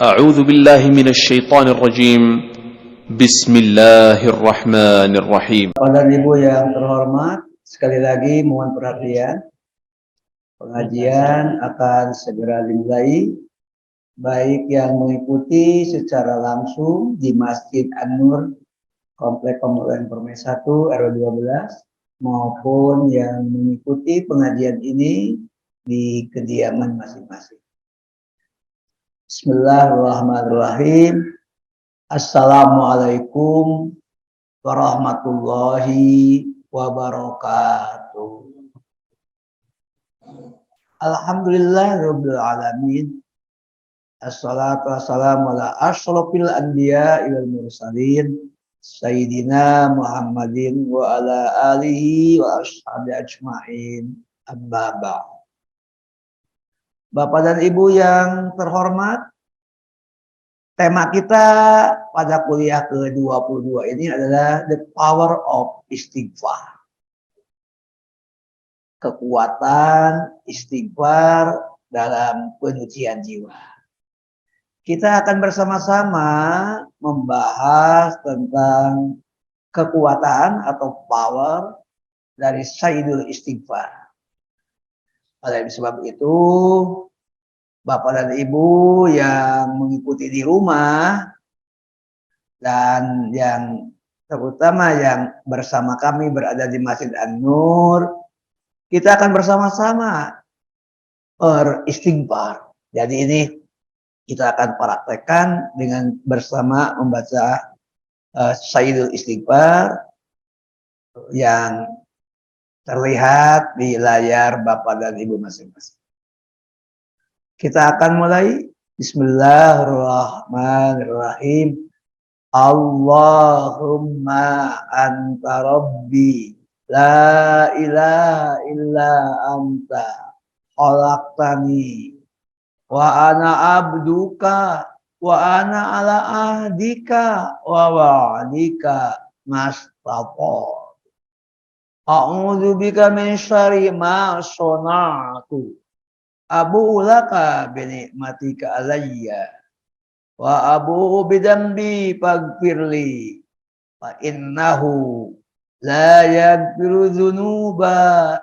أعوذ بالله من الشيطان الرجيم. بسم الله الرحمن الرحيم. Bapak dan Ibu yang terhormat, sekali lagi mohon perhatian. Pengajian akan segera dimulai, baik yang mengikuti secara langsung di Masjid An-Nur, Komplek Pemulihan Permai 1 RW 12, maupun yang mengikuti pengajian ini di kediaman masing-masing. Bismillahirrahmanirrahim. Assalamualaikum warahmatullahi wabarakatuh. Alhamdulillahirabbil alamin. Assalatu wassalamu ala asyrofil anbiya wal mursalin sayyidina Muhammadin wa ala alihi wa ashabi ajmain. Amma ba'd. Bapak dan Ibu yang terhormat, tema kita pada kuliah ke-22 ini adalah The Power of Istighfar. Kekuatan istighfar dalam penyucian jiwa. Kita akan bersama-sama membahas tentang kekuatan atau power dari Sayyidul Istighfar. Oleh sebab itu, Bapak dan Ibu yang mengikuti di rumah dan yang terutama yang bersama kami berada di Masjid An-Nur, kita akan bersama-sama beristighfar. Jadi ini kita akan praktekkan dengan bersama membaca Sayyidul Istighfar yang terlihat di layar Bapak dan Ibu masing-masing. Kita akan mulai. Bismillahirrahmanirrahim. Allahumma anta rabbi la ilaha illa anta khalaqtani wa ana abduka wa ana ala ahdika wa wa'dika mastata'tu. A'udzu bika min syarri ma shana'tu. Abu'u laka bi ni'matika alayya wa abu'u bidambi faghfirli fa innahu la yaghfiru dzunuba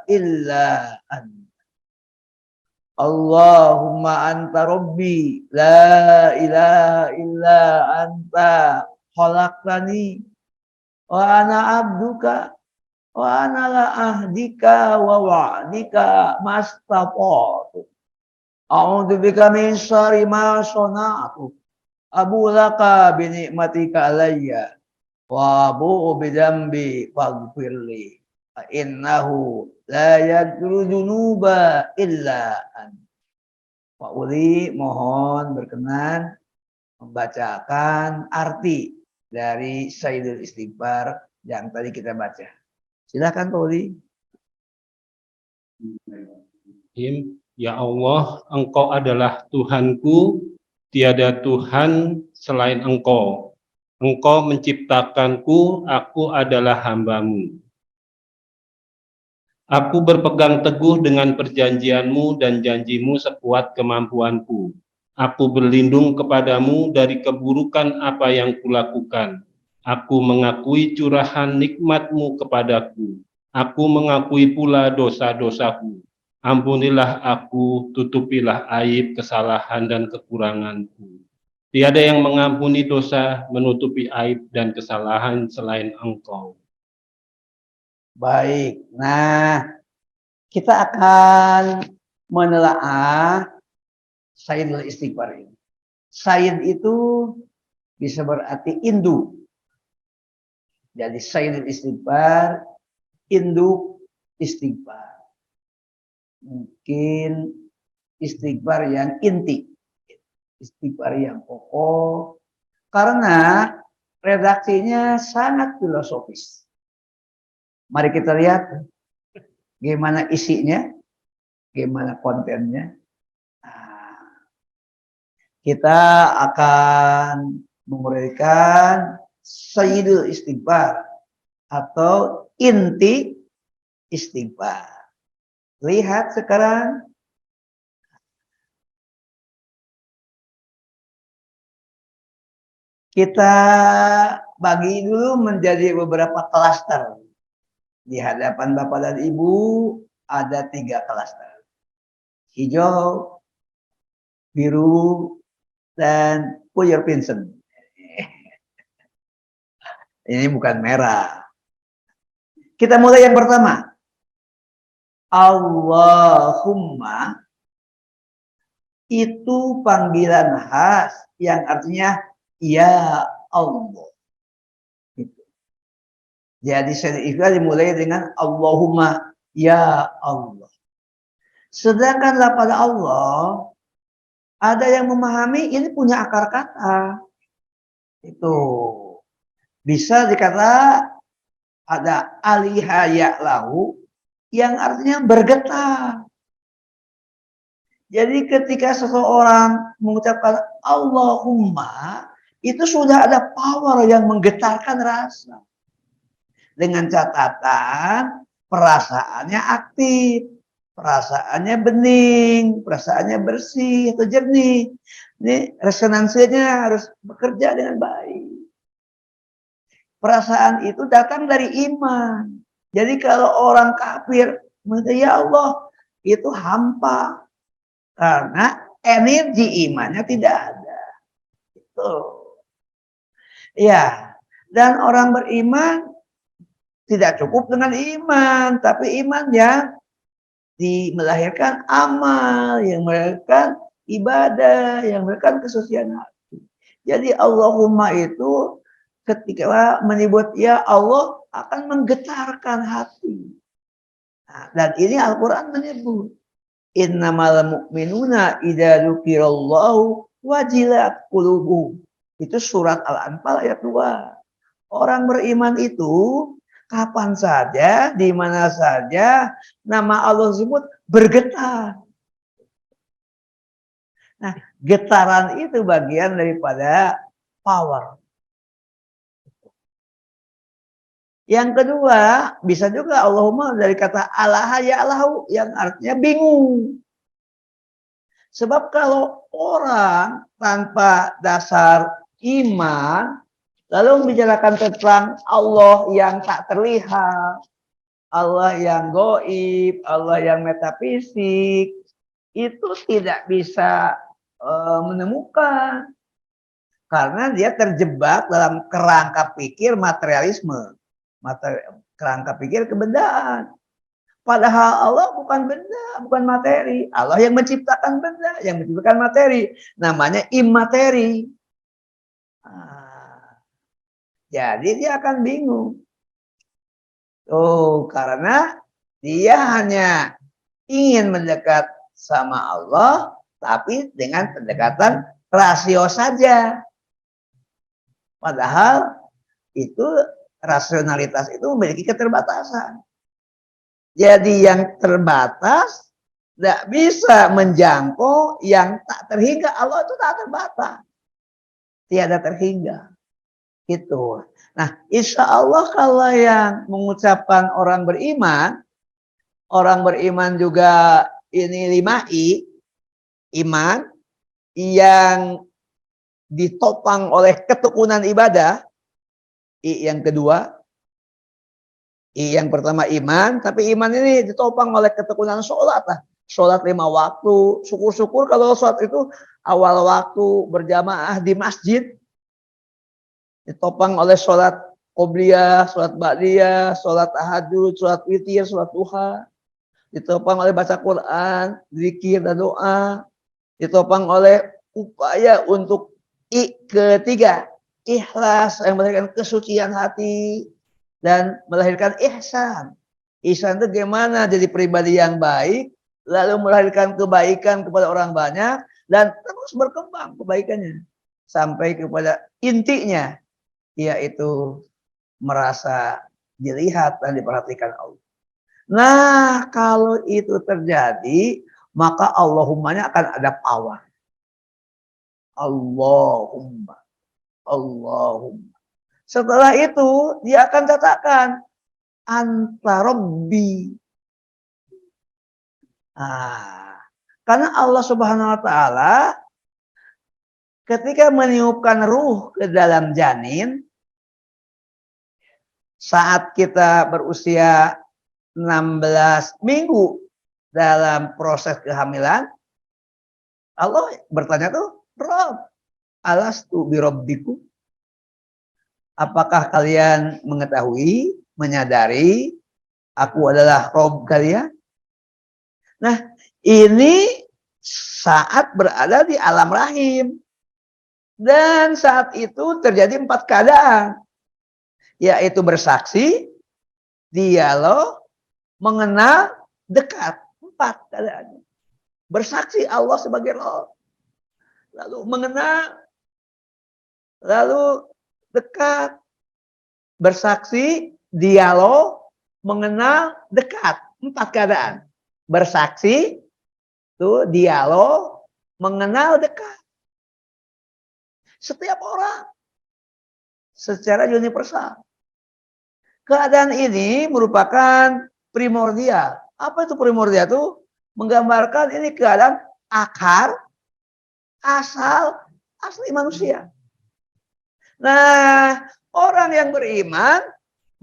illa anta. Allahumma anta rabbi la ilaha illa anta khalaqtani wa ana abduka wa ana la ahdika wa wa'dika mastata'tu. A'udzu bika min syarri ma shana'tu. Abu laka bi ni'matika alayya wa abu'u bidzambi faghfirli fa innahu la yaghfiru dzunuba illa anta. Pak Uli mohon berkenan membacakan arti dari Sayyidul Istighfar yang tadi kita baca. Silakan Pak Uli. Ya Allah, Engkau adalah Tuhanku, tiada Tuhan selain Engkau. Engkau menciptakanku, aku adalah hamba-Mu. Aku berpegang teguh dengan perjanjian-Mu dan janji-Mu sekuat kemampuanku. Aku berlindung kepadamu dari keburukan apa yang kulakukan. Aku mengakui curahan nikmat-Mu kepadaku. Aku mengakui pula dosa-dosaku. Ampunilah aku, tutupilah aib, kesalahan, dan kekuranganku. Tiada yang mengampuni dosa, menutupi aib dan kesalahan selain Engkau. Baik, nah kita akan menelaah Sayyidul Istighfar ini. Sayyid itu bisa berarti induk. Jadi Sayyidul Istighfar, induk istighfar. Mungkin istighfar yang inti, istighfar yang pokok, karena redaksinya sangat filosofis. Mari kita lihat gimana isinya, gimana kontennya. Nah, kita akan menguraikan Sayyidul Istighfar atau inti istighfar. Lihat sekarang Kita bagi dulu menjadi beberapa klaster. Di hadapan Bapak dan Ibu ada 3 klaster. Hijau, biru, dan puyer pinsen. Ini bukan merah. Kita mulai yang pertama. Allahumma itu panggilan khas yang artinya ya Allah. Gitu. Jadi istilah dimulai dengan Allahumma ya Allah. Sedangkan lafaz Allah ada yang memahami ini punya akar kata. Itu bisa dikata ada aliha ya'lahu yang artinya bergetar. Jadi ketika seseorang mengucapkan Allahumma, itu sudah ada power yang menggetarkan rasa. Dengan catatan perasaannya aktif, perasaannya bening, perasaannya bersih atau jernih. Ini resonansinya harus bekerja dengan baik. Perasaan itu datang dari iman. Jadi kalau orang kafir, ya Allah, itu hampa. Karena energi imannya tidak ada. Itu. Ya, dan orang beriman tidak cukup dengan iman, tapi iman yang melahirkan amal, yang melahirkan ibadah, yang melahirkan kesucian hati. Jadi Allahumma itu ketika menyebut ya Allah akan menggetarkan hati. Nah, dan ini Al-Quran menyebut innamal mu'minuna idza dzukirallahu wajilat qulubuhum. Itu surat Al-Anfal ayat 2. Orang beriman itu kapan saja, di mana saja nama Allah sebut bergetar. Nah, getaran itu bagian daripada power. Yang kedua, bisa juga Allahumma dari kata alaha ya Allahu yang artinya bingung. Sebab kalau orang tanpa dasar iman lalu membicarakan tentang Allah yang tak terlihat, Allah yang gaib, Allah yang metafisik, itu tidak bisa menemukan. Karena dia terjebak dalam kerangka pikir materialisme. Kerangka pikir kebendaan. Padahal Allah bukan benda, bukan materi. Allah yang menciptakan benda, yang menciptakan materi. Namanya imateri. Jadi dia akan bingung. Karena dia hanya ingin mendekat sama Allah, tapi dengan pendekatan rasio saja. Padahal itu rasionalitas itu memiliki keterbatasan. Jadi yang terbatas tidak bisa menjangkau yang tak terhingga. Allah itu tak terbatas. Tiada terhingga. Itu. Nah, insya Allah kalau yang mengucapkan orang beriman juga ini 5I, iman yang ditopang oleh ketekunan ibadah. I yang kedua, I yang pertama iman, tapi iman ini ditopang oleh ketekunan sholat lah. Sholat 5 waktu, syukur-syukur kalau sholat itu awal waktu berjamaah di masjid, ditopang oleh sholat qobliyah, sholat ba'diyah, sholat tahajud, sholat witir, sholat duha, ditopang oleh baca Quran, zikir dan doa, ditopang oleh upaya untuk ketiga, ikhlas yang melahirkan kesucian hati dan melahirkan ihsan. Ihsan itu gimana jadi pribadi yang baik, lalu melahirkan kebaikan kepada orang banyak dan terus berkembang kebaikannya sampai kepada intinya, yaitu merasa dilihat dan diperhatikan Allah. Nah, kalau itu terjadi, maka Allahummanya akan ada power. Allahumma. Allahumma. Setelah itu dia akan katakan anta rabbi. Karena Allah Subhanahu wa taala ketika meniupkan ruh ke dalam janin, saat kita berusia 16 minggu dalam proses kehamilan, Allah bertanya tuh, Rob, alastu birabbikum? Apakah kalian mengetahui, menyadari aku adalah Rob kalian? Nah, ini saat berada di alam rahim. Dan saat itu terjadi 4 keadaan. Yaitu bersaksi, dialog, mengenal, dekat. 4 keadaan. Bersaksi Allah sebagai Rob. Lalu mengenal, lalu dekat. Bersaksi, dialog, mengenal, dekat. 4 keadaan. Bersaksi, tuh dialog, mengenal, dekat. Setiap orang secara universal. Keadaan ini merupakan primordial. Apa itu primordial itu? Menggambarkan ini keadaan akar, asal, asli manusia. Nah, orang yang beriman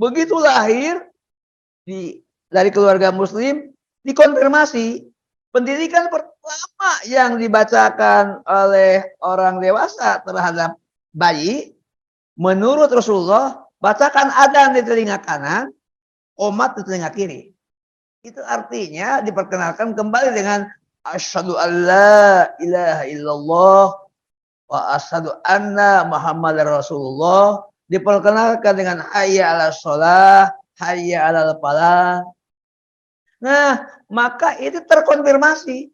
begitu lahir dari keluarga muslim dikonfirmasi. Pendidikan pertama yang dibacakan oleh orang dewasa terhadap bayi, menurut Rasulullah, bacakan adzan di telinga kanan, qomat di telinga kiri. Itu artinya diperkenalkan kembali dengan asyhadu alla ilaha illallah wa asyhadu anna Muhammadar Rasulullah. Diperkenalkan dengan hayya 'alas shalah, hayya 'alal falah. Nah, maka itu terkonfirmasi.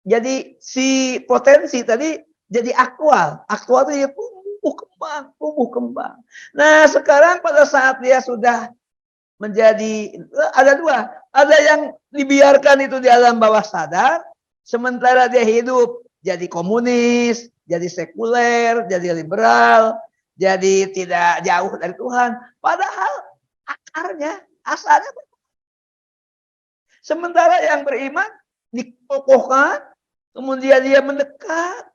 Jadi si potensi tadi jadi aktual. Aktual itu dia tumbuh kembang. Nah, sekarang pada saat dia sudah menjadi, ada 2. Ada yang dibiarkan itu di alam bawah sadar, sementara dia hidup jadi komunis, jadi sekuler, jadi liberal, jadi tidak jauh dari Tuhan. Padahal akarnya, asalnya. Sementara yang beriman dikokohkan, kemudian dia mendekat.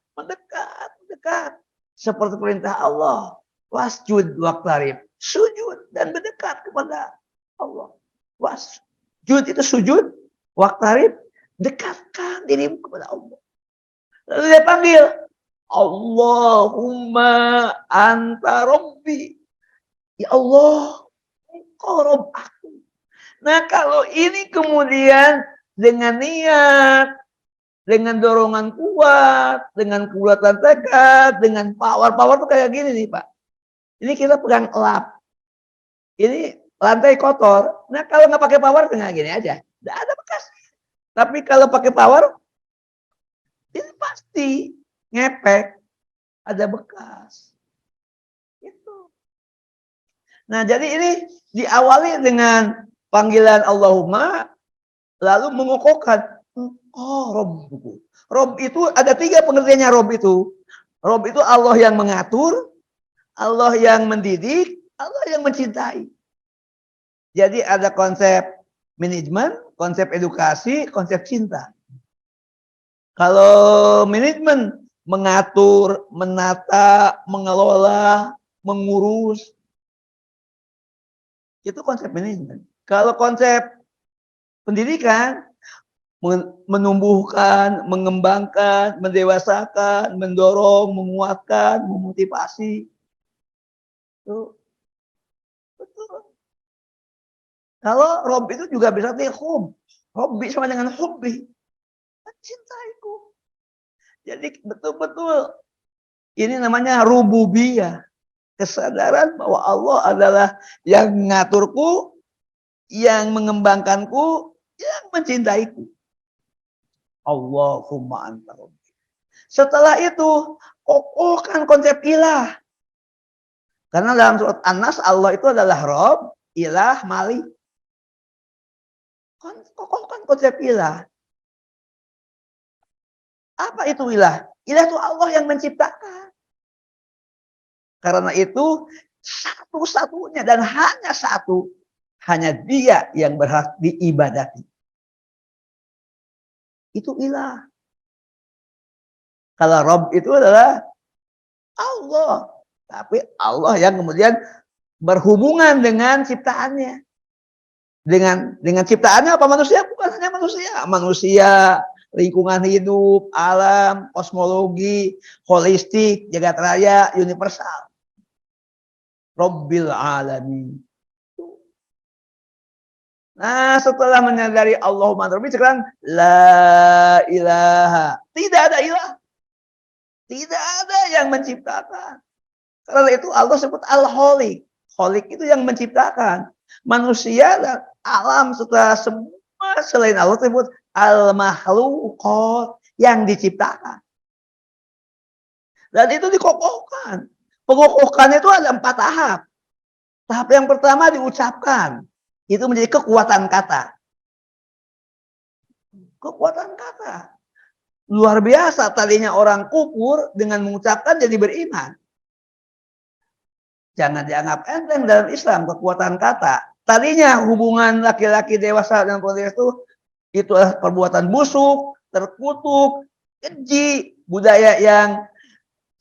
Seperti perintah Allah. Wasjud waqtarib. Sujud dan mendekat kepada Allah. Wasjud itu sujud, waqtarib, dekatkan dirimu kepada Allah. Lalu dia panggil, Allahumma anta rabbi. Ya Allah, engkau Rabb aku. Nah, kalau ini kemudian dengan niat, dengan dorongan kuat, dengan kekuatan tekad, dengan power tuh kayak gini nih Pak. Ini kita pegang lap. Ini lantai kotor. Nah, kalau nggak pakai power tinggal gini aja. Nggak ada bekas. Tapi kalau pakai power, ini pasti ngepek. Ada bekas. Itu. Nah, jadi ini diawali dengan panggilan Allahumma, lalu mengokohkan, Robbuku. Rob itu ada 3 pengertiannya Rob itu. Rob itu Allah yang mengatur, Allah yang mendidik, Allah yang mencintai. Jadi ada konsep manajemen, konsep edukasi, konsep cinta. Kalau manajemen mengatur, menata, mengelola, mengurus, itu konsep manajemen. Kalau konsep pendidikan, menumbuhkan, mengembangkan, mendewasakan, mendorong, menguatkan, memotivasi. Itu betul. Kalau Rob itu juga bisa hub. Hobbi sama dengan hubbi. Cintaiku. Jadi betul-betul ini namanya rububiyah. Kesadaran bahwa Allah adalah yang mengaturku, yang mengembangkanku, yang mencintaiku. Allahumma anta rabbi. Setelah itu, kokohkan konsep ilah. Karena dalam surat An-Nas, Allah itu adalah Rob, ilah, malik. Kokohkan konsep ilah. Apa itu ilah? Ilah itu Allah yang menciptakan. Karena itu satu-satunya dan hanya satu. Hanya dia yang berhak diibadati. Itu ilah. Kalau Rob itu adalah Allah. Tapi Allah yang kemudian berhubungan dengan ciptaannya. Dengan ciptaannya apa manusia? Bukan hanya manusia. Manusia, lingkungan hidup, alam, kosmologi, holistik, jagat raya, universal. Rabbil alamin. Nah, setelah menyadari Allahumma rabbi, sekarang la ilaha. Tidak ada ilah. Tidak ada yang menciptakan. Karena itu Allah sebut al-khaliq. Khaliq itu yang menciptakan. Manusia dan alam setelah semua selain Allah sebut al-makhluqat, yang diciptakan. Dan itu dikokohkan. Pengokohkan itu ada 4 tahap. Tahap yang pertama diucapkan. Itu menjadi kekuatan kata. Kekuatan kata. Luar biasa, tadinya orang kufur dengan mengucapkan jadi beriman. Jangan dianggap enteng dalam Islam kekuatan kata. Tadinya hubungan laki-laki dewasa dengan perempuan itu adalah perbuatan busuk, terkutuk, keji, budaya yang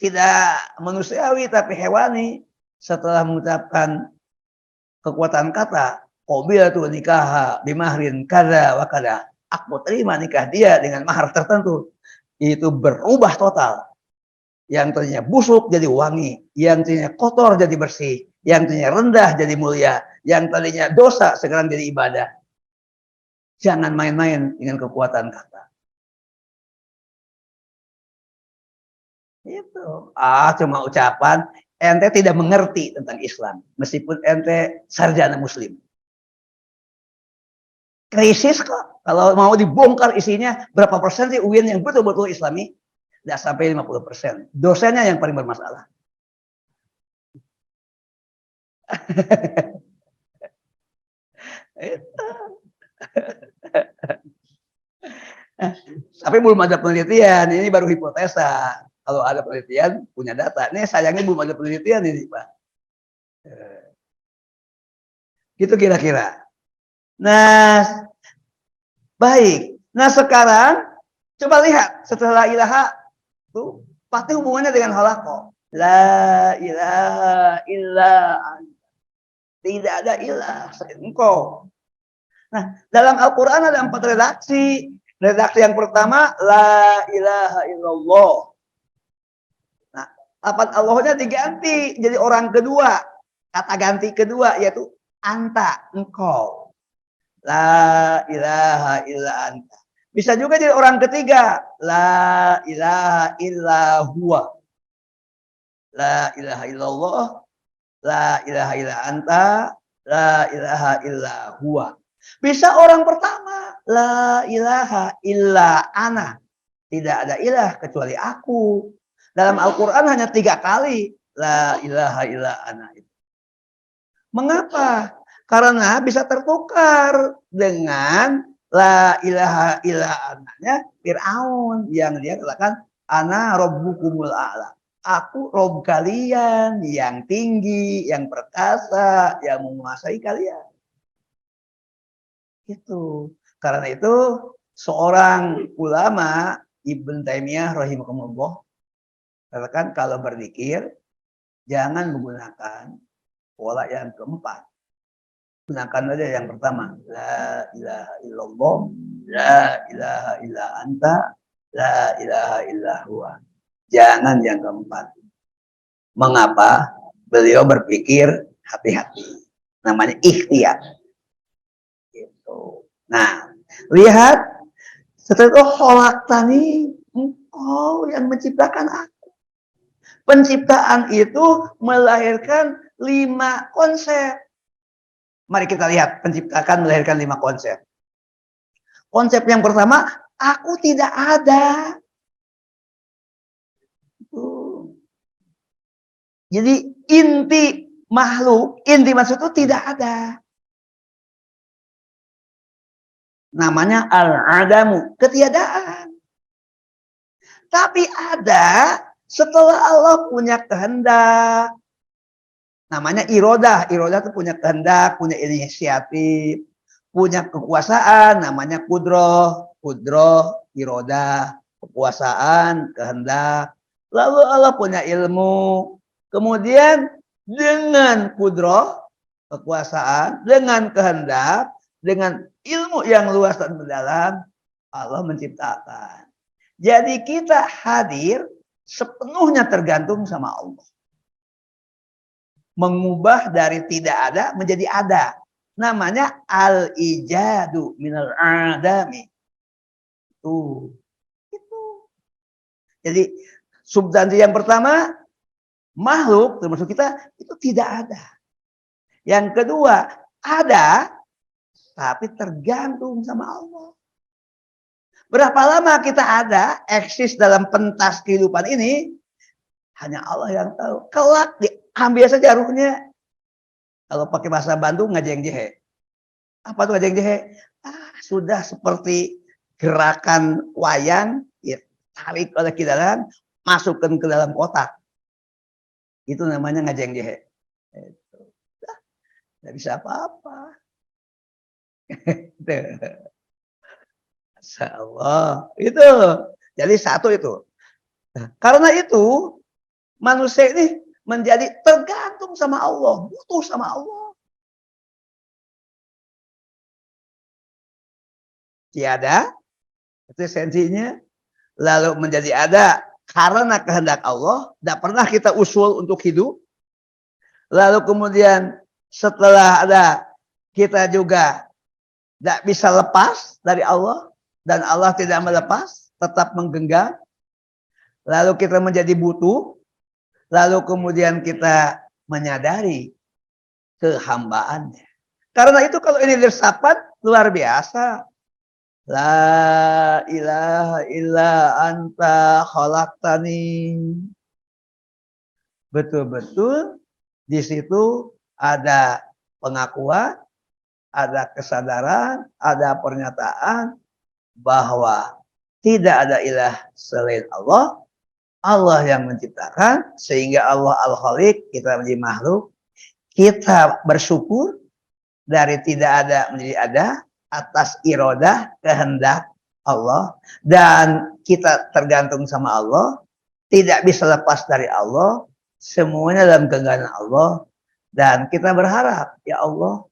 tidak manusiawi tapi hewani. Setelah mengucapkan kekuatan kata, qabil tu nikah bimahrin kada wa kada. Aku terima nikah dia dengan mahar tertentu. Itu berubah total. Yang tadinya busuk jadi wangi, yang tadinya kotor jadi bersih, yang tadinya rendah jadi mulia, yang tadinya dosa sekarang jadi ibadah. Jangan main-main dengan kekuatan kata. Itu. Cuma ucapan, ente tidak mengerti tentang Islam, meskipun ente sarjana muslim. Krisis kok. Kalau mau dibongkar isinya, berapa persen sih UIN yang betul-betul Islami? Tidak sampai 50%. Dosennya yang paling bermasalah. Tapi belum ada penelitian, ini baru hipotesa. Kalau ada penelitian, punya data. Ini sayangnya belum ada penelitian ini, Pak. Gitu kira-kira. Nah, baik. Nah, sekarang coba lihat setelah ilaha itu pasti hubungannya dengan halaqah. La ilaha illa anta. Tidak ada ilah selain engkau. Nah, dalam Al-Quran ada 4 redaksi. Redaksi yang pertama, la ilaha illallah. Nah, lafaz Allahnya diganti jadi orang kedua. Kata ganti kedua yaitu anta, engkau. La ilaha illa anta. Bisa juga jadi orang ketiga. La ilaha illa huwa. La ilaha illallah. La ilaha illa anta. La ilaha illa huwa. Bisa orang pertama. La ilaha illa ana. Tidak ada ilah kecuali aku. Dalam Al-Quran hanya 3 kali. La ilaha illa ana. Mengapa? Karena bisa tertukar dengan la ilaha illa ananya Fir'aun yang dia katakan ana rabbukumul a'la. Aku Rob kalian yang tinggi, yang perkasa, yang menguasai kalian. Itu. Karena itu seorang ulama Ibn Taimiyah rahimahullah katakan kalau berzikir jangan menggunakan pola yang keempat. Gunakan aja yang pertama. La ilaha illallah. La ilaha illa anta. La ilaha illa huwa. Jangan yang keempat. Mengapa? Beliau berpikir hati-hati. Namanya ikhtiar. Gitu. Nah, lihat. Setelah itu khalaqtani, engkau yang menciptakan aku. Penciptaan itu melahirkan 5 konsep. Mari kita lihat, penciptakan melahirkan 5 konsep. Konsep yang pertama, aku tidak ada. Jadi inti makhluk, inti maksud itu tidak ada. Namanya al-adamu, ketiadaan. Tapi ada setelah Allah punya kehendak. Namanya irodah. Irodah itu punya kehendak, punya inisiatif, punya kekuasaan, namanya kudroh. Kudroh, irodah, kekuasaan, kehendak, Lalu Allah punya ilmu. Kemudian dengan kudroh, kekuasaan, dengan kehendak, dengan ilmu yang luas dan mendalam, Allah menciptakan. Jadi kita hadir sepenuhnya tergantung sama Allah. Mengubah dari tidak ada menjadi ada. Namanya al-ijadu minal adami. Tuh. Itu. Jadi substansi yang pertama, makhluk termasuk kita itu tidak ada. Yang kedua, ada tapi tergantung sama Allah. Berapa lama kita ada, eksis dalam pentas kehidupan ini, hanya Allah yang tahu. Kelak diambil saja ruhnya. Kalau pakai bahasa Bandung, ngajeng jehe. Apa tuh ngajeng jehe? Sudah seperti gerakan wayang, ya, tarik oleh kidalan, masukkan ke dalam kotak. Itu namanya ngajeng jehe. Tidak bisa apa-apa. Masya Allah. Itu. Jadi satu itu. Nah, karena itu, manusia ini menjadi tergantung sama Allah. Butuh sama Allah. Tiada. Itu esensinya. Lalu menjadi ada karena kehendak Allah. Tidak pernah kita usul untuk hidup. Lalu kemudian setelah ada, kita juga tidak bisa lepas dari Allah. Dan Allah tidak melepas, tetap menggenggam. Lalu kita menjadi butuh. Lalu kemudian kita menyadari kehambaannya. Karena itu kalau ini resapan luar biasa. La ilaha illa anta khalaqtani. Betul-betul di situ ada pengakuan, ada kesadaran, ada pernyataan bahwa tidak ada ilah selain Allah. Allah yang menciptakan, sehingga Allah Al-Khaliq, kita menjadi makhluk. Kita bersyukur dari tidak ada menjadi ada atas iradah, kehendak Allah, dan kita tergantung sama Allah, tidak bisa lepas dari Allah, semuanya dalam genggaman Allah. Dan kita berharap, ya Allah,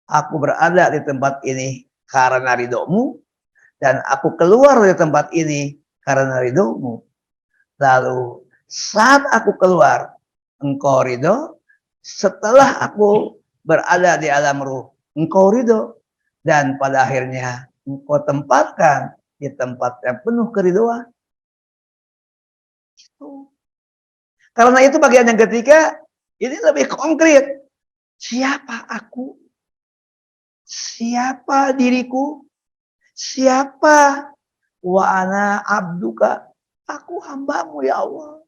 aku berada di tempat ini karena ridho-Mu, dan aku keluar dari tempat ini karena ridho-Mu. Lalu saat aku keluar, Engkau ridho. Setelah aku berada di alam ruh, Engkau ridho. Dan pada akhirnya Engkau tempatkan di tempat yang penuh keridhoan. Karena itu bagian yang ketiga, ini lebih konkret. Siapa aku? Siapa diriku? Siapa? Wa ana abduka. Aku hambamu ya Allah.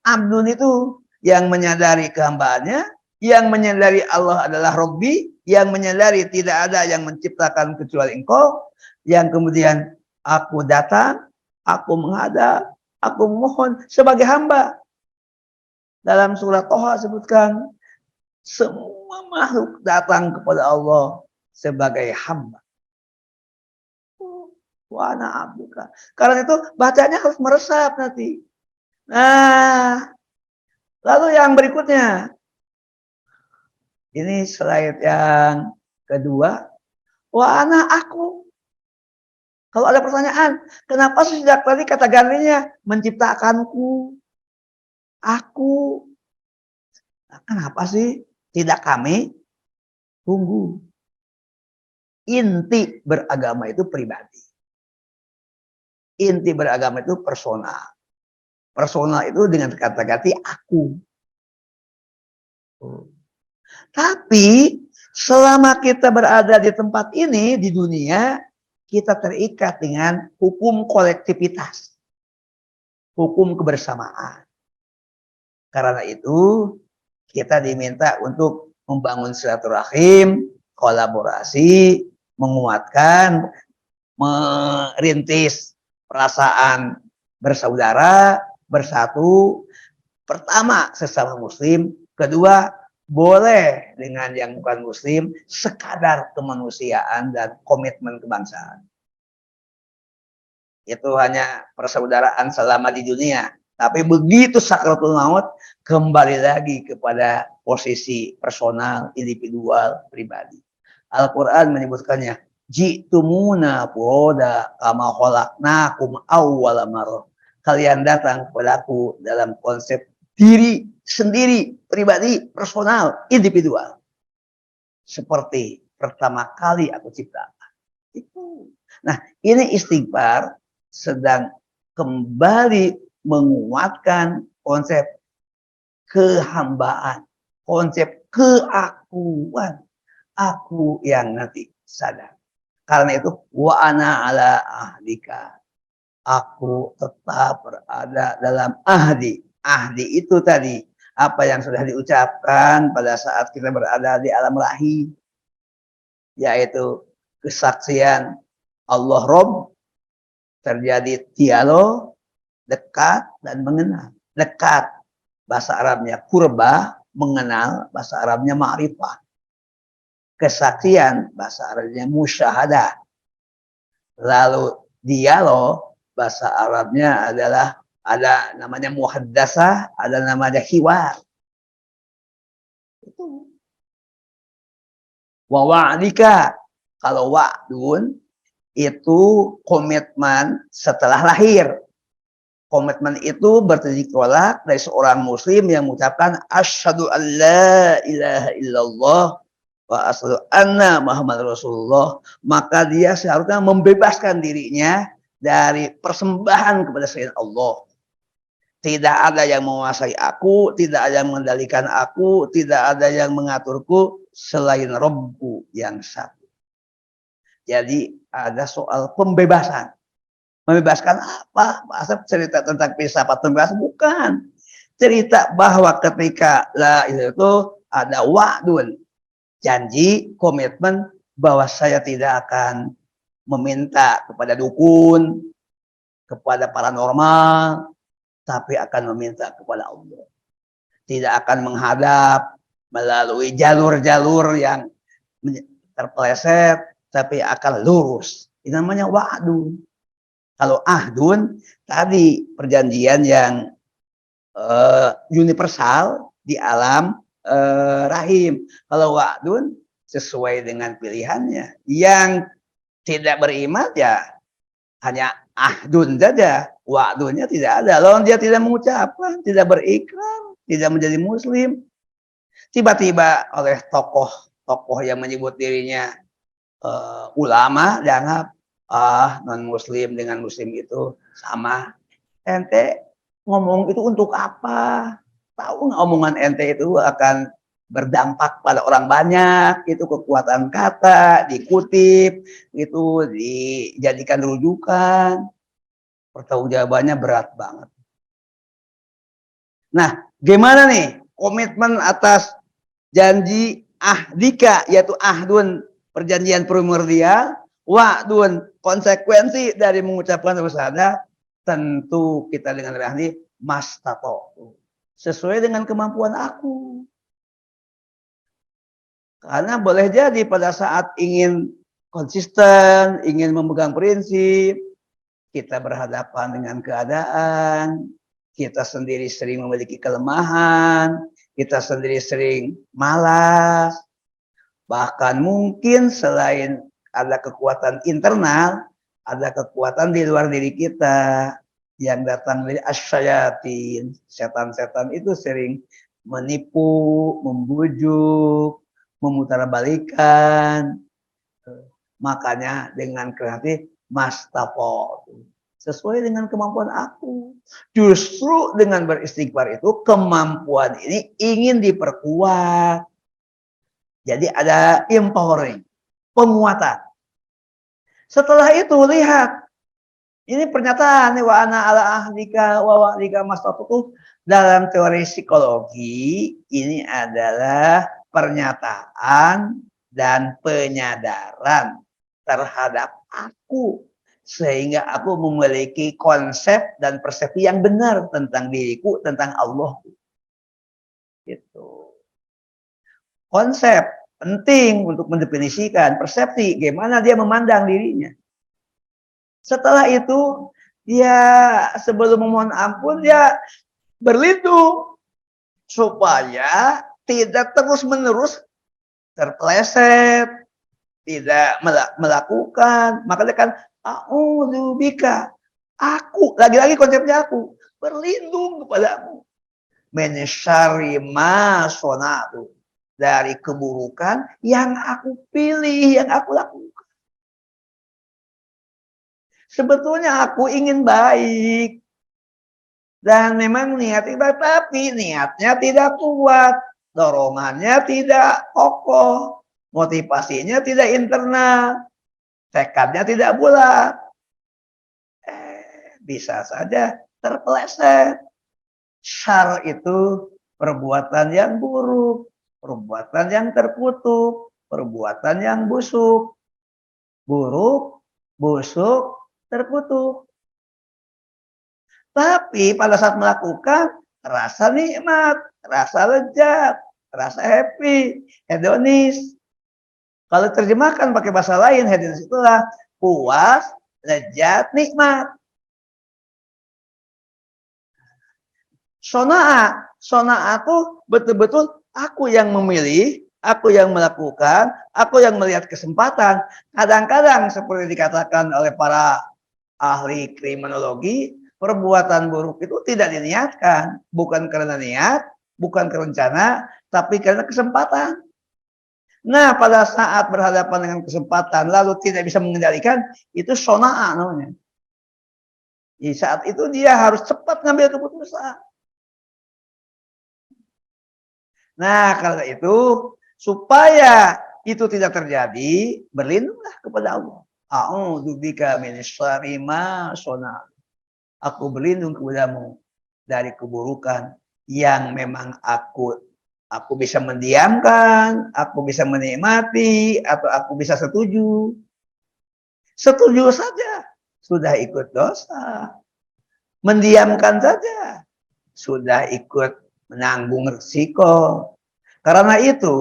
Abdun itu yang menyadari kehambaannya, yang menyadari Allah adalah Rabbi, yang menyadari tidak ada yang menciptakan kecuali Engkau, yang kemudian aku datang, aku menghadap, aku mohon sebagai hamba. Dalam surat Toha sebutkan, semua makhluk datang kepada Allah sebagai hamba. Wa ana abduka. Karena itu bacanya harus meresap nanti. Nah, lalu yang berikutnya. Ini slide yang kedua. Wa ana aku. Kalau ada pertanyaan, kenapa sejak tadi kata gantinya menciptakanku? Aku. Nah, kenapa sih tidak kami? Tunggu. Inti beragama itu pribadi. Inti beragama itu personal. Personal itu dengan kata-kata aku. Tapi selama kita berada di tempat ini, di dunia, kita terikat dengan hukum kolektivitas. Hukum kebersamaan. Karena itu, kita diminta untuk membangun silaturahim, kolaborasi, menguatkan, merintis perasaan bersaudara, bersatu. Pertama, sesama muslim. Kedua, boleh dengan yang bukan muslim, sekadar kemanusiaan dan komitmen kebangsaan. itu hanya persaudaraan selama di dunia. Tapi begitu sakratul maut, kembali lagi kepada posisi personal, individual, pribadi. Al-Quran menyebutkannya, ji'tumuna furoda kama khalaqnakum awwala marrah. Kalian datang kepadaku dalam konsep diri sendiri, pribadi, personal, individual. Seperti pertama kali aku ciptakan. Itu. Nah, ini istighfar sedang kembali menguatkan konsep kehambaan, konsep keakuan. Aku yang nanti sadar. Karena itu wa ana ala ahdika. Aku tetap berada dalam ahdi. Ahdi itu tadi apa yang sudah diucapkan pada saat kita berada di alam rahim, yaitu kesaksian Allah Rob, terjadi dialog, dekat dan mengenal. Dekat, bahasa Arabnya kurba, mengenal, bahasa Arabnya ma'rifah. Kesaksian, bahasa Arabnya musyahadah. Lalu dialog, bahasa Arabnya adalah ada namanya muhaddasah, ada namanya hiwar. Itu. Wa wa'dika, kalau wa'dun itu komitmen setelah lahir. Komitmen itu bertolak dari seorang muslim yang mengucapkan asyhadu an la ilaha illallah wa asyhadu anna Muhammad Rasulullah, maka dia seharusnya membebaskan dirinya dari persembahan kepada selain Allah. Tidak ada yang menguasai aku, tidak ada yang mengendalikan aku, tidak ada yang mengaturku selain Rabbku yang satu. Jadi ada soal pembebasan. Membebaskan apa? Masa cerita tentang filsafat pembebasan? Bukan. Cerita bahwa ketika la itu ada wa'dun, janji, komitmen bahwa saya tidak akan meminta kepada dukun, kepada paranormal, tapi akan meminta kepada Allah. Tidak akan menghadap melalui jalur-jalur yang terpeleset, tapi akan lurus. Ini namanya wa'dun. Kalau ahdun, tadi perjanjian yang universal di alam rahim. Kalau wa'dun, sesuai dengan pilihannya. Yang tidak beriman ya hanya ahdun saja. Wa'dunnya tidak ada. Lalu dia tidak mengucapkan, tidak berikrar, tidak menjadi muslim. Tiba-tiba oleh tokoh-tokoh yang menyebut dirinya ulama, dianggap non muslim dengan muslim itu sama. Ente ngomong itu untuk apa? Tahu nggak omongan ente itu akan berdampak pada orang banyak, itu kekuatan kata dikutip, itu dijadikan rujukan. Pertanggungjawabannya berat banget. Nah, gimana nih komitmen atas janji ahdika, yaitu ahdun, perjanjian primordial, wa'dun, konsekuensi dari mengucapkan bersyahadat, tentu kita dengan ahli mastato, sesuai dengan kemampuan aku. Karena boleh jadi pada saat ingin konsisten, ingin memegang prinsip, kita berhadapan dengan keadaan, kita sendiri sering memiliki kelemahan, kita sendiri sering malas, bahkan mungkin selain ada kekuatan internal, ada kekuatan di luar diri kita yang datang dari asyayatin. Setan-setan itu sering menipu, membujuk, memutarbalikan. Makanya dengan kreatif mastafo, sesuai dengan kemampuan aku. Justru dengan beristighfar itu kemampuan ini ingin diperkuat. Jadi ada empowering, penguatan. Setelah itu lihat, ini pernyataan wa ana ala ahdika wa wa'dika mastatu dalam teori psikologi ini adalah pernyataan dan penyadaran terhadap aku, sehingga aku memiliki konsep dan persepsi yang benar tentang diriku, tentang Allah. Gitu. Konsep penting untuk mendefinisikan persepsi, gimana dia memandang dirinya. Setelah itu ya sebelum memohon ampun ya berlindung supaya tidak terus-menerus terpeleset, tidak melakukan. Makanya kan a'udzubika, aku lagi-lagi konsepnya aku berlindung kepadamu menyari masonatu, dari keburukan yang aku pilih, yang aku lakukan. Sebetulnya aku ingin baik dan memang niatnya baik, tapi niatnya tidak kuat, dorongannya tidak kokoh, motivasinya tidak internal, tekadnya tidak bulat. Bisa saja terpeleset. Syar itu perbuatan yang buruk, perbuatan yang terkutuk, perbuatan yang busuk. Buruk, busuk, terkutuk. Tapi pada saat melakukan, rasa nikmat, rasa lezat, rasa happy, hedonis. Kalau terjemahkan pakai bahasa lain, hedonis itulah puas, lezat, nikmat. Sona'a tuh betul-betul aku yang memilih, aku yang melakukan, aku yang melihat kesempatan. Kadang-kadang seperti dikatakan oleh para ahli kriminologi, perbuatan buruk itu tidak diniatkan, bukan karena niat, bukan karena rencana, tapi karena kesempatan. Nah, pada saat berhadapan dengan kesempatan lalu tidak bisa mengendalikan, itu sona'a namanya. Di saat itu dia harus cepat ngambil keputusan. Nah, karena itu supaya itu tidak terjadi, berlindunglah kepada Allah. A'udzubika min syarri ma sona'tu. Aku berlindung kepadamu dari keburukan yang memang aku bisa mendiamkan, aku bisa menikmati, atau aku bisa setuju. Setuju saja sudah ikut dosa. Mendiamkan saja sudah ikut menanggung risiko. Karena itu,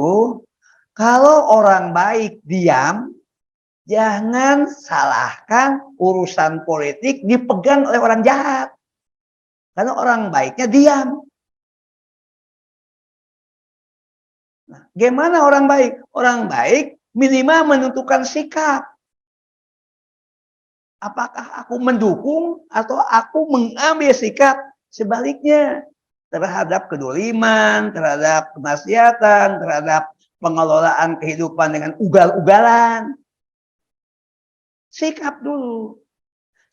kalau orang baik diam, jangan salahkan urusan politik dipegang oleh orang jahat. Karena orang baiknya diam. Nah, gimana orang baik? Orang baik minimal menentukan sikap. Apakah aku mendukung atau aku mengambil sikap sebaliknya terhadap kedoliman, terhadap kemaksiatan, terhadap pengelolaan kehidupan dengan ugal-ugalan. Sikap dulu.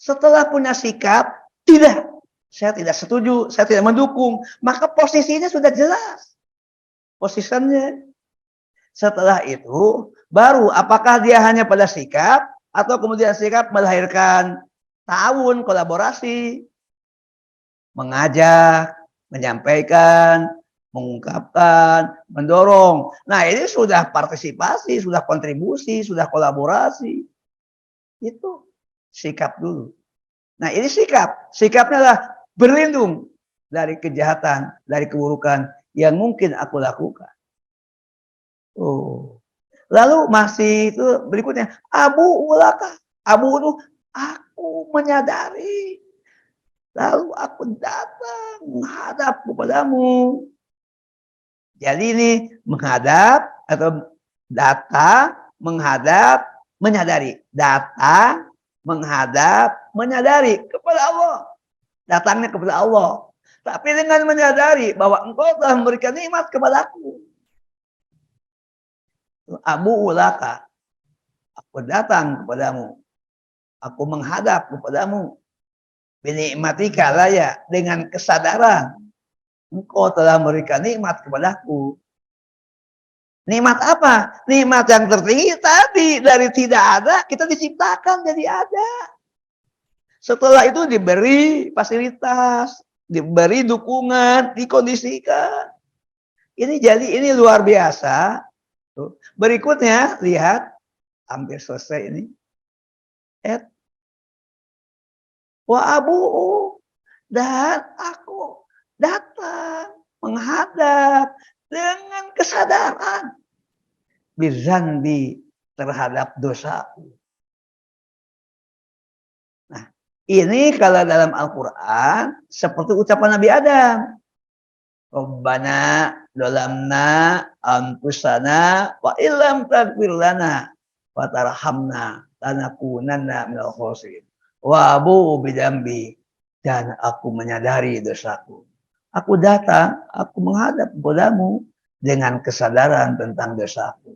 Setelah punya sikap, tidak. Saya tidak setuju, saya tidak mendukung. Maka posisinya sudah jelas. Posisinya. Setelah itu, baru apakah dia hanya pada sikap, atau kemudian sikap melahirkan ta'awun, kolaborasi, mengajak, menyampaikan, mengungkapkan, mendorong. Nah, ini sudah partisipasi, sudah kontribusi, sudah kolaborasi. Itu sikap dulu. Nah, ini sikap. Sikapnya adalah berlindung dari kejahatan, dari keburukan yang mungkin aku lakukan. Oh. Lalu masih itu berikutnya, abu ulaka. Abu itu aku menyadari. Lalu aku datang menghadap kepadamu. Jadi ini menghadap atau data, menghadap, menyadari. Data, menghadap, menyadari kepada Allah. Datangnya kepada Allah. Tapi dengan menyadari bahwa engkau telah memberikan nikmat kepadaku. Abu ulaka. Aku datang kepadamu. Aku menghadap kepadamu. Binikmatika laya, dengan kesadaran. Engkau telah memberikan nikmat kepadaku. Nikmat apa? Nikmat yang tertinggi tadi. Dari tidak ada, kita diciptakan jadi ada. Setelah itu diberi fasilitas, diberi dukungan, dikondisikan. Ini luar biasa. Berikutnya, lihat. Hampir selesai ini. Wa abu'u. Dan aku datang menghadap dengan kesadaran bizanbi, terhadap dosaku. Nah, Ini kalau dalam Al-Quran seperti ucapan Nabi Adam. Rabbana dolamna anfusana wa illam taghfir lana wa tarhamna lanakunanna minal khosirin. Wa abu bidambi, dan aku menyadari dosaku. Aku datang, aku menghadap kepadamu dengan kesadaran tentang dosaku.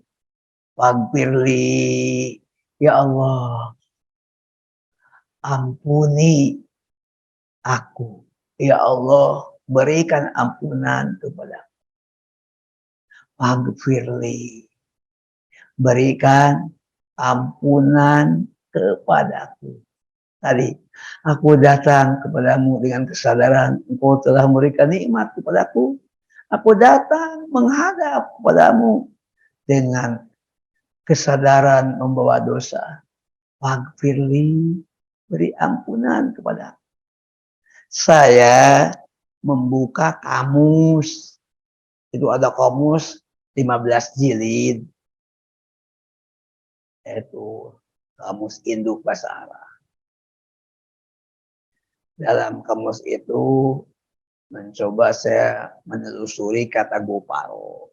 Faghfirli, ya Allah, ampuni aku. Ya Allah, berikan ampunan kepada Faghfirli, berikan ampunan kepadaku. Tadi, aku datang kepadamu dengan kesadaran engkau telah memberikan nikmat kepadaku. Aku datang menghadap kepadamu dengan kesadaran membawa dosa. Faghfirli, beri ampunan kepadaku. Saya membuka kamus. Itu ada kamus 15 jilid. Itu kamus induk bahasa Arab. Dalam kamus itu mencoba saya menelusuri kata goparo.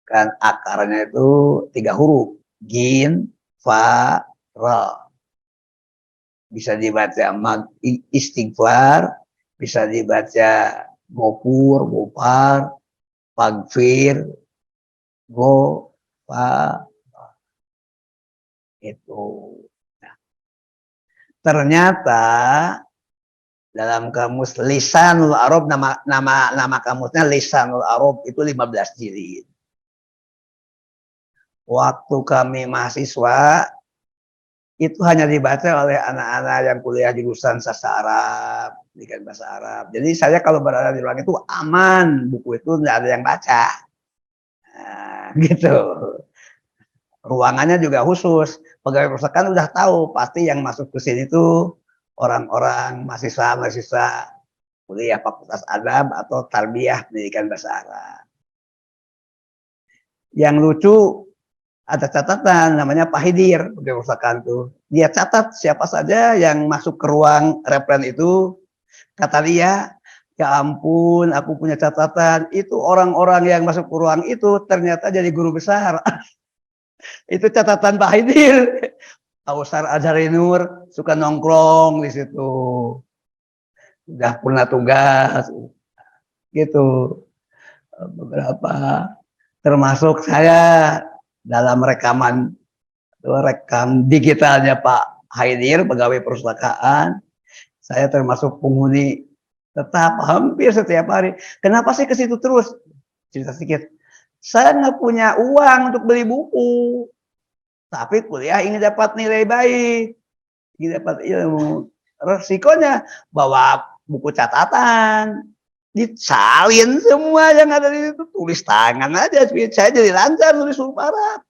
Kan akarnya itu 3 huruf. Gin, fa, ra. Bisa dibaca istighfar, bisa dibaca gopur, gopar, pagfir, go, pa, itu. Nah, ternyata dalam kamus Lisanul Arab, nama kamusnya Lisanul Arab itu 15 jilid. Waktu kami mahasiswa itu hanya dibaca oleh anak-anak yang kuliah jurusan sastra Arab, pendidikan bahasa Arab. Jadi saya kalau berada di ruang itu aman, buku itu tidak ada yang baca. Nah, gitu. Ruangannya juga khusus. Pegawai perpustakaan udah tahu pasti yang masuk ke sini itu orang-orang mahasiswa kuliah Fakultas Adab atau Tarbiyah Pendidikan Bahasa Arab. Yang lucu, ada catatan namanya Pak Hidir, pegawai perpustakaan tuh. Dia catat siapa saja yang masuk ke ruang repren itu. Kata dia, ya ampun, aku punya catatan. Itu orang-orang yang masuk ke ruang itu ternyata jadi guru besar. Itu catatan Pak Hidir. Pak Ustaz Azhari Nur suka nongkrong di situ. Udah pernah tugas. Gitu. Beberapa. Termasuk saya dalam rekam digitalnya Pak Haidir, pegawai perpustakaan. Saya termasuk penghuni tetap hampir setiap hari. Kenapa sih ke situ terus? Cerita sedikit. Saya nggak punya uang untuk beli buku, tapi kuliah ingin dapat nilai baik, ingin dapat ilmu. Resikonya bawa buku catatan, disalin semua yang ada di situ, tulis tangan aja. Saya jadi lancar nulis huruf Arab.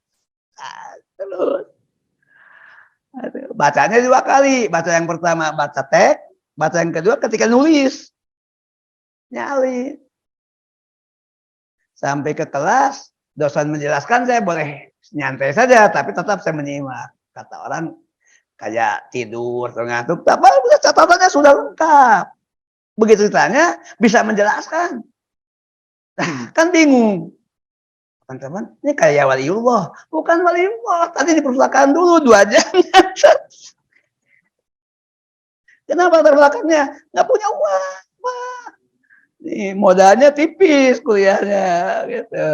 Terus bacanya 2 kali. Baca yang pertama baca teks, baca yang kedua ketika nulis. Nyali. Sampai ke kelas, dosen menjelaskan saya boleh nyantai saja, tapi tetap saya menyimak. Kata orang kayak tidur atau ngantuk, tapi catatannya sudah lengkap. Begitu ditanya, bisa menjelaskan. Nah, kan bingung. Teman-teman, ini kayak waliullah. Bukan waliullah. Tadi di perpustakaan dulu 2 jam. Kenapa terbelakangnya? Nggak punya uang. Wah. Nih, modalnya tipis kuliahnya. Gitu.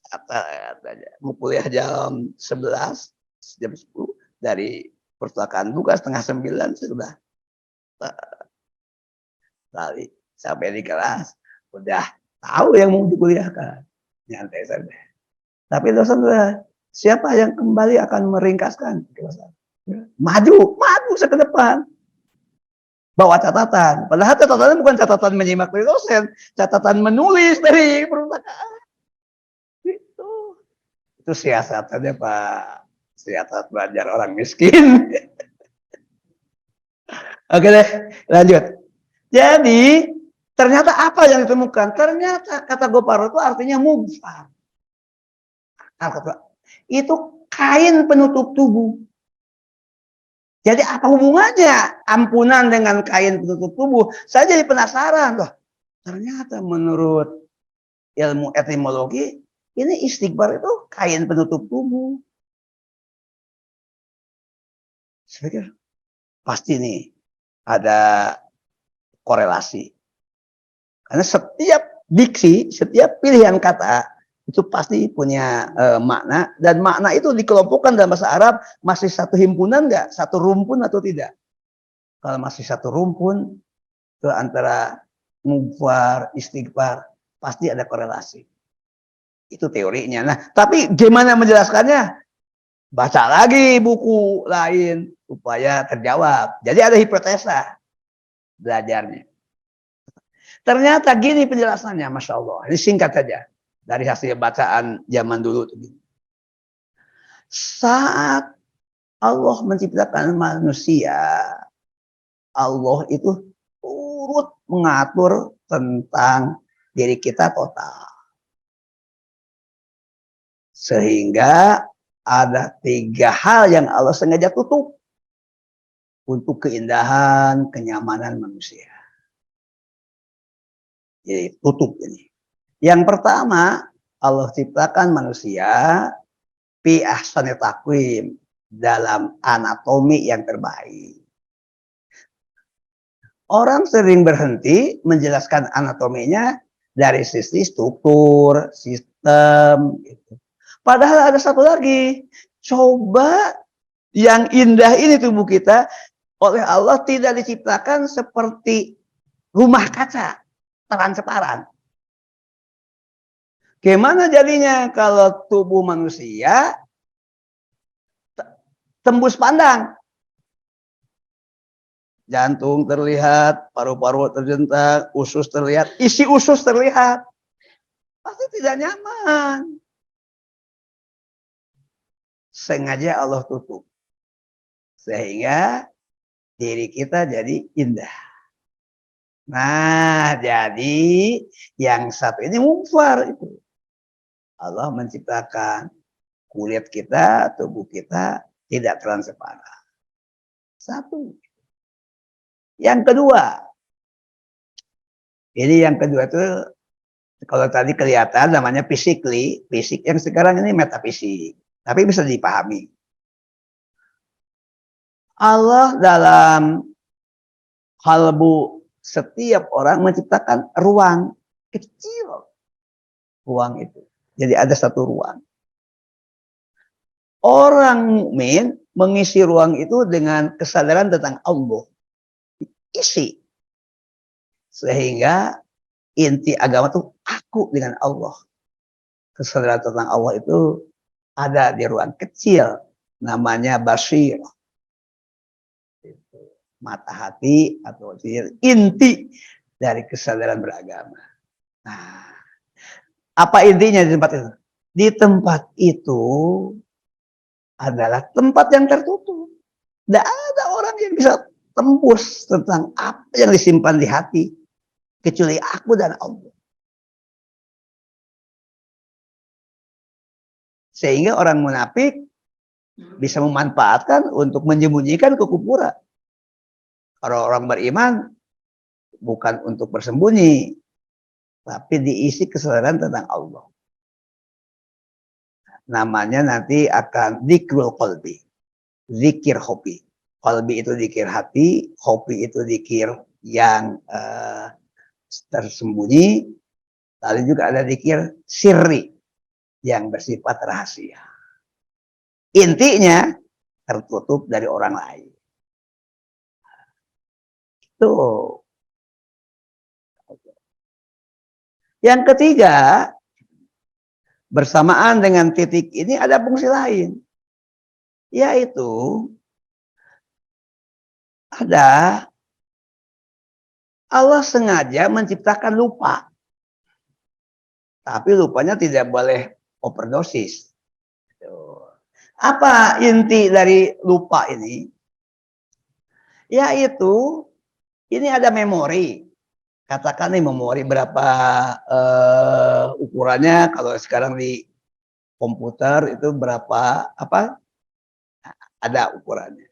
Katanya. Mau kuliah jam 11, jam 10. Dari perpustakaan buka setengah 9 sudah. Kali sampai di kelas. Udah tahu yang mau dikuliahkan. Nyantai saja. Tapi dosen siapa yang kembali akan meringkaskan? Maju ke depan. Bawa catatan. Padahal catatannya bukan catatan menyimak dari dosen, catatan menulis dari perpustakaan. Itu siasatannya Pak. Siasat belajar orang miskin. Oke deh, lanjut. Jadi ternyata apa yang ditemukan? Ternyata kata gopar itu artinya mugfar. Itu kain penutup tubuh. Jadi apa hubungannya ampunan dengan kain penutup tubuh? Saya jadi penasaran loh. Ternyata menurut ilmu etimologi, ini istighfar itu kain penutup tubuh. Saya pikir pasti nih ada korelasi. Karena setiap diksi, setiap pilihan kata itu pasti punya makna, dan makna itu dikelompokkan dalam bahasa Arab masih satu himpunan nggak, satu rumpun atau tidak. Kalau masih satu rumpun itu antara mufar, istighfar, pasti ada korelasi. Itu teorinya. Nah, tapi gimana menjelaskannya? Baca lagi buku lain supaya terjawab. Jadi ada hipotesa belajarnya. Ternyata gini penjelasannya, Masya Allah. Ini singkat saja. Dari hasil bacaan zaman dulu. Saat Allah menciptakan manusia, Allah itu turut mengatur tentang diri kita total. Sehingga ada 3 hal yang Allah sengaja tutup untuk keindahan, kenyamanan manusia. Jadi tutup ini. Yang pertama, Allah ciptakan manusia fi ahsani taqwim, dalam anatomi yang terbaik. Orang sering berhenti menjelaskan anatominya dari sisi struktur, sistem, gitu. Padahal ada satu lagi. Coba yang indah ini tubuh kita oleh Allah tidak diciptakan seperti rumah kaca transparan. Gimana jadinya kalau tubuh manusia tembus pandang? Jantung terlihat, paru-paru terjentak, usus terlihat, isi usus terlihat. Pasti tidak nyaman. Sengaja Allah tutup. Sehingga diri kita jadi indah. Nah, jadi yang satu ini mufar itu. Allah menciptakan kulit kita, tubuh kita tidak transparan. Satu. Yang kedua. Ini yang kedua itu kalau tadi kelihatan namanya physically, fisik, yang sekarang ini metafisik. Tapi bisa dipahami. Allah dalam kalbu setiap orang menciptakan ruang kecil. Ruang itu. Jadi ada satu ruang. Orang mukmin mengisi ruang itu dengan kesadaran tentang Allah. Isi. Sehingga inti agama itu aku dengan Allah. Kesadaran tentang Allah itu ada di ruang kecil. Namanya basir. Mata hati atau inti dari kesadaran beragama. Nah, apa intinya di tempat itu? Di tempat itu adalah tempat yang tertutup. Tidak ada orang yang bisa tembus tentang apa yang disimpan di hati kecuali aku dan Allah. Sehingga orang munafik bisa memanfaatkan untuk menyembunyikan kekufuran. Kalau orang beriman bukan untuk bersembunyi, tapi diisi kesadaran tentang Allah. Namanya nanti akan dzikrul qalbi, zikir hobi. Qalbi itu zikir hati, hobi itu zikir yang tersembunyi, lalu juga ada zikir sirri yang bersifat rahasia. Intinya tertutup dari orang lain. Tuh. Yang ketiga, bersamaan dengan titik ini ada fungsi lain. Yaitu ada Allah sengaja menciptakan lupa. Tapi lupanya tidak boleh overdosis. Apa inti dari lupa ini? Yaitu ini ada memori. Katakan nih memori berapa ukurannya, kalau sekarang di komputer itu berapa, apa? Ada ukurannya.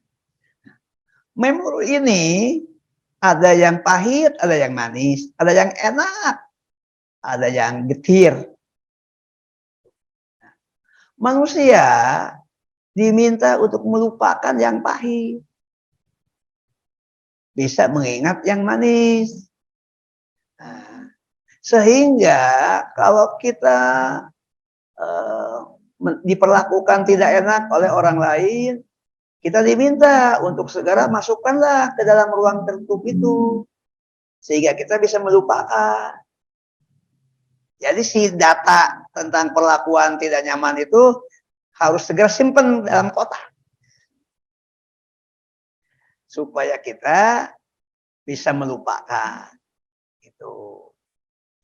Memori ini ada yang pahit, ada yang manis, ada yang enak, ada yang getir. Manusia diminta untuk melupakan yang pahit, bisa mengingat yang manis. Nah, sehingga kalau kita diperlakukan tidak enak oleh orang lain, kita diminta untuk segera masukkanlah ke dalam ruang tertutup itu, sehingga kita bisa melupakan. Jadi si data tentang perlakuan tidak nyaman itu harus segera simpan dalam kotak, supaya kita bisa melupakan. Itu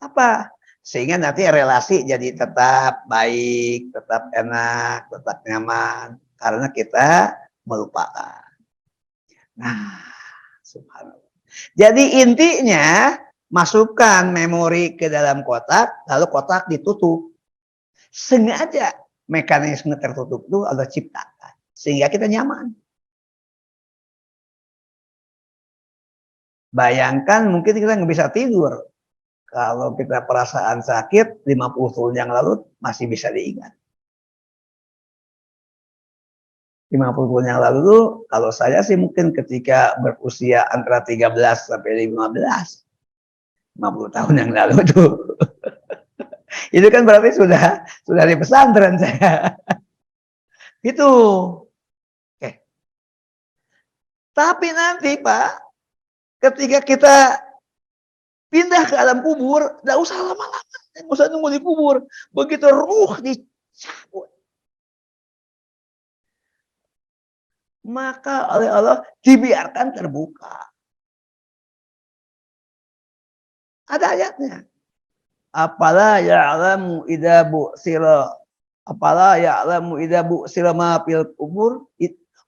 apa? Sehingga nanti relasi jadi tetap baik, tetap enak, tetap nyaman, karena kita melupakan. Nah, subhanallah. Jadi intinya masukkan memori ke dalam kotak, lalu kotak ditutup. Sengaja mekanisme tertutup itu Allah ciptakan, sehingga kita nyaman. Bayangkan mungkin kita nggak bisa tidur. Kalau kita perasaan sakit 50 tahun yang lalu masih bisa diingat. 50 tahun yang lalu tuh, kalau saya sih mungkin ketika berusia antara 13 sampai 15. 50 tahun yang lalu tuh. Itu kan berarti sudah di pesantren saya. Itu. Oke. Tapi nanti Pak, ketika kita pindah ke alam kubur, nggak usah lama-lama, nggak usah nunggu di kubur. Begitu ruh dicabut, maka oleh Allah dibiarkan terbuka. Ada ayatnya. Apala ya'lamu idza bu'sira, apala ya'lamu idza bu'sira ma fil kubur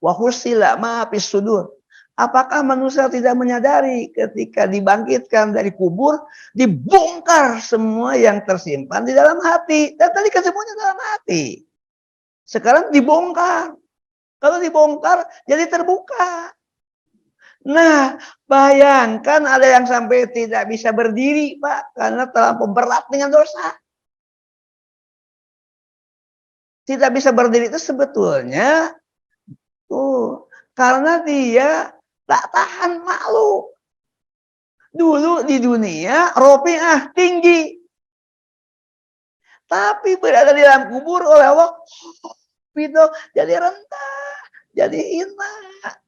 wa husila ma fis sudur. Apakah manusia tidak menyadari ketika dibangkitkan dari kubur, dibongkar semua yang tersimpan di dalam hati. Dan tadi kan semuanya dalam hati. Sekarang dibongkar. Kalau dibongkar, jadi terbuka. Nah, bayangkan ada yang sampai tidak bisa berdiri, Pak. Karena terlampau berat dengan dosa. Tidak bisa berdiri itu sebetulnya karena dia tak tahan malu. Dulu di dunia rofi'ah tinggi. Tapi berada di dalam kubur oleh Allah itu jadi rendah, jadi hina,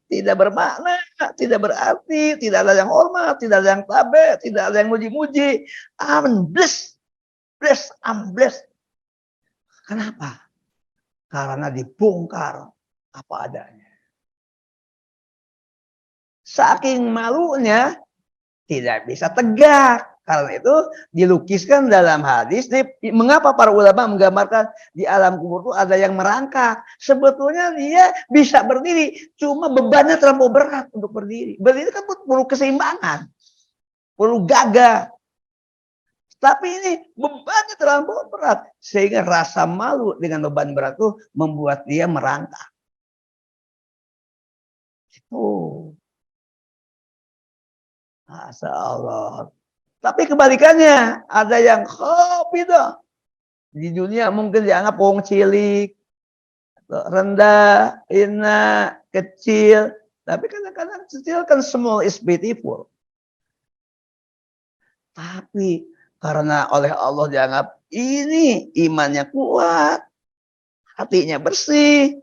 tidak bermakna, tidak berarti, tidak ada yang hormat, tidak ada yang tabe, tidak ada yang muji-muji. Ambles, ambles. Kenapa? Karena dibongkar apa adanya. Saking malunya tidak bisa tegak. Karena itu dilukiskan dalam hadis. Mengapa para ulama menggambarkan di alam kubur itu ada yang merangkak? Sebetulnya dia bisa berdiri, cuma bebannya terlalu berat untuk berdiri. Berdiri kan perlu keseimbangan, perlu gagah. Tapi ini bebannya terlalu berat, sehingga rasa malu dengan beban berat itu membuat dia merangkak. Itu. Masya Allah. Tapi kebalikannya, ada yang khafidah. Di dunia mungkin dianggap wong cilik, rendah, hina, kecil. Tapi kadang-kadang kecil kan small is beautiful. Tapi karena oleh Allah dianggap ini imannya kuat, hatinya bersih,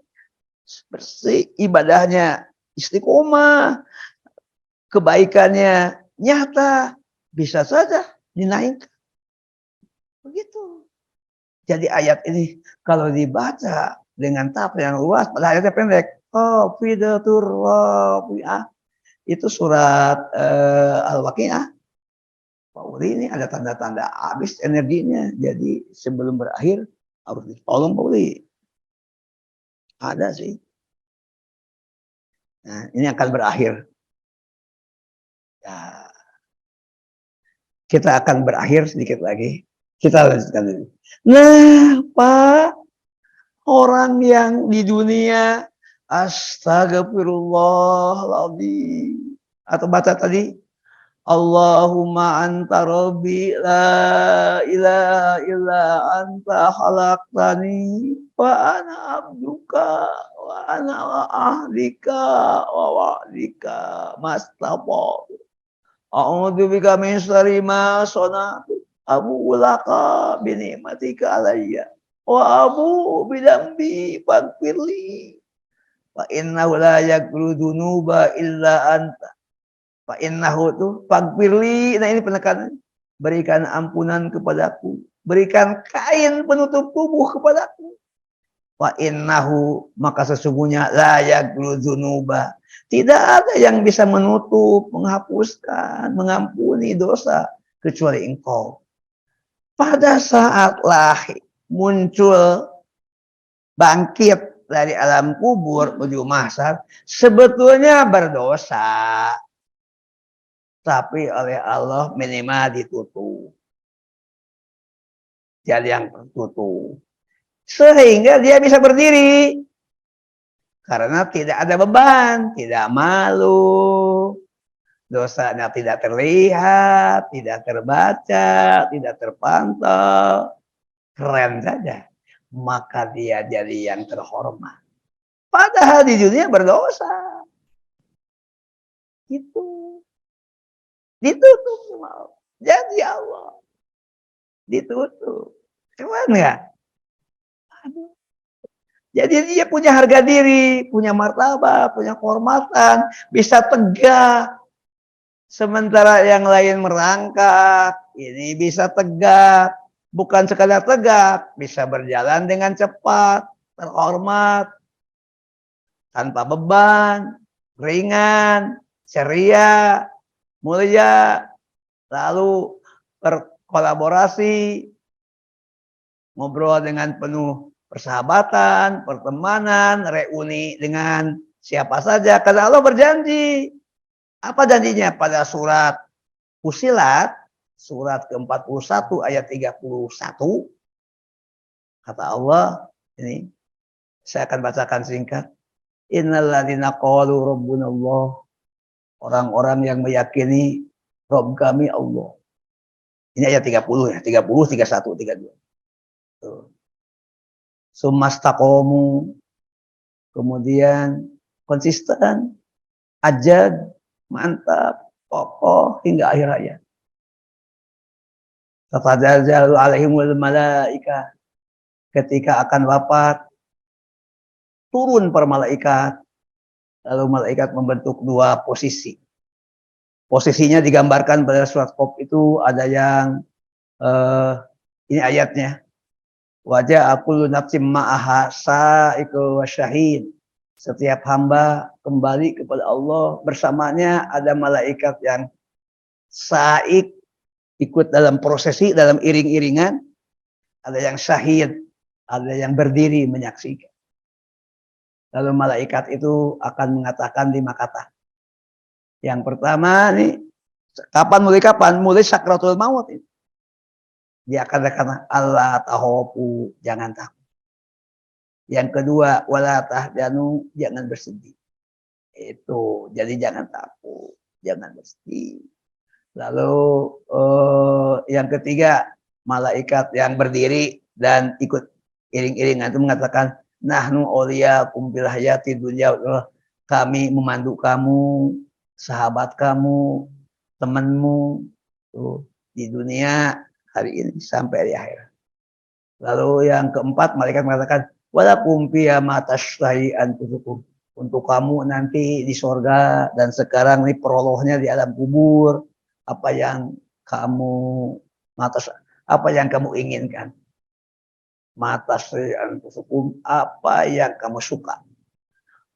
ibadahnya istiqomah, kebaikannya nyata, bisa saja dinaikkan. Begitu. Jadi ayat ini kalau dibaca dengan tafsir yang luas, pada ayatnya pendek. Oh, fidatur rafi'ah. Itu surat Al-Waqi'ah. Pak Uli ini ada tanda-tanda habis energinya. Jadi sebelum berakhir harus ditolong Pak Uli. Ada sih. Nah, ini akan berakhir. Ya. Kita akan berakhir sedikit lagi. Kita lanjutkan dulu. Nah, Pak, orang yang di dunia Astagfirullahaladzim. Atau baca tadi, Allahumma anta rabbi la ilaha illa anta khalaqtani wa ana abduka wa ana ahlika wa wa'dika mastafa. A'udzu bika min syarri ma sana'tu. Abu laka bi ni'matika alayya wa abu bi dambi faghfirli. Fa innahu la yaghfiru dzunuba illa anta. Fa innahu tuh faghfirli. Nah ini penekanan. Berikan ampunan kepadaku. Berikan kain penutup tubuh kepadaku. Fa innahu, maka sesungguhnya la yaghfiru dzunuba. Tidak ada yang bisa menutup, menghapuskan, mengampuni dosa kecuali Engkau. Pada saat lahir muncul bangkit dari alam kubur menuju mahsyar, sebetulnya berdosa. Tapi oleh Allah minimal ditutup. Jadi yang tertutup. Sehingga dia bisa berdiri. Karena tidak ada beban, tidak malu. Dosanya tidak terlihat, tidak terbaca, tidak terpantau. Keren saja. Maka dia jadi yang terhormat. Padahal di dunia berdosa. Itu. Ditutup sama Allah. Jadi Allah. Ditutup. Keren nggak? Aduh. Jadi dia punya harga diri, punya martabat, punya kehormatan, bisa tegak. Sementara yang lain merangkak, ini bisa tegak. Bukan sekadar tegak, bisa berjalan dengan cepat, terhormat, tanpa beban, ringan, ceria, mulia, lalu berkolaborasi, ngobrol dengan penuh persahabatan, pertemanan, reuni dengan siapa saja. Karena Allah berjanji. Apa janjinya? Pada surat Fusilat, surat ke-41 ayat 31. Kata Allah, ini saya akan bacakan singkat. Innalladzina qalu rabbunallah. Orang-orang yang meyakini Rabb kami Allah. Ini ayat 30 ya, 30, 31, 32. Tuh. Sumastaqomu, kemudian konsisten, ajad, mantap, kokoh hingga akhir ayat. Tafadzalu alaihimul malaika, ketika akan wafat turun para malaikat, lalu malaikat membentuk dua posisi. Posisinya digambarkan pada surat Qaf itu ada yang ini ayatnya. Wajah aku nafsim ma'aha sa'iqu wa syahid. Setiap hamba kembali kepada Allah, bersamanya ada malaikat yang sa'iq, ikut dalam prosesi, dalam iring-iringan. Ada yang syahid, ada yang berdiri menyaksikan. Lalu malaikat itu akan mengatakan 5 kata. Yang pertama nih, kapan? Mulai sakratul maut ini. Dia akan kata Allah tahofu, jangan takut. Yang kedua, wala tahdanu, jangan bersedih. Itu, jadi jangan takut, jangan bersedih. Lalu yang ketiga, malaikat yang berdiri dan ikut iring-iringan itu mengatakan, nahnu awliyakum fil hayati dunya, kami memandu kamu, sahabat kamu, temanmu tuh, di dunia hari ini sampai di akhirat. Lalu yang keempat, malaikat mengatakan, walakum fiha ma tashtahi anfusukum, untuk kamu nanti di surga, dan sekarang ini prolognya di alam kubur, apa yang kamu inginkan. Mata anfusukum, apa yang kamu suka.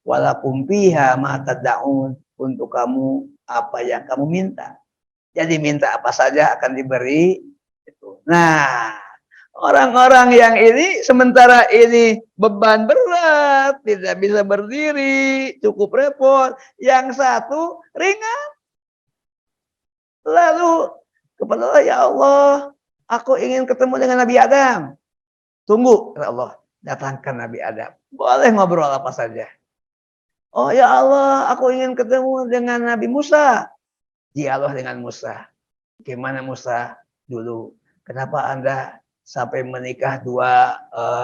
Walakum fiha ma tad'un, untuk kamu apa yang kamu minta. Jadi minta apa saja akan diberi. Nah, orang-orang yang ini sementara ini beban berat, tidak bisa berdiri, cukup repot. Yang satu ringan. Lalu kepada Allah, ya Allah, aku ingin ketemu dengan Nabi Adam. Tunggu, kata Allah, datangkan Nabi Adam. Boleh ngobrol apa saja. Oh ya Allah, aku ingin ketemu dengan Nabi Musa. Dialog dengan Musa. Gimana Musa dulu? Kenapa Anda sampai menikah dua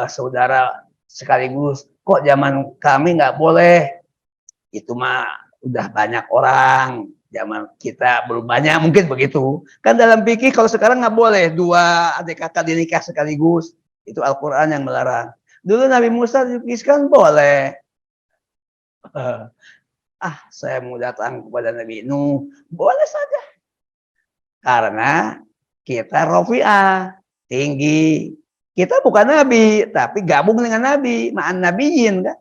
saudara sekaligus? Kok zaman kami nggak boleh? Itu mah udah banyak orang. Zaman kita belum banyak, mungkin begitu. Kan dalam fikih kalau sekarang nggak boleh dua adik kakak dinikah sekaligus. Itu Al-Quran yang melarang. Dulu Nabi Musa dipikirkan boleh. Saya mau datang kepada Nabi Nuh. Boleh saja. Karena kita Rofi'ah, tinggi. Kita bukan Nabi, tapi gabung dengan Nabi. Ma'an Nabiyin kan.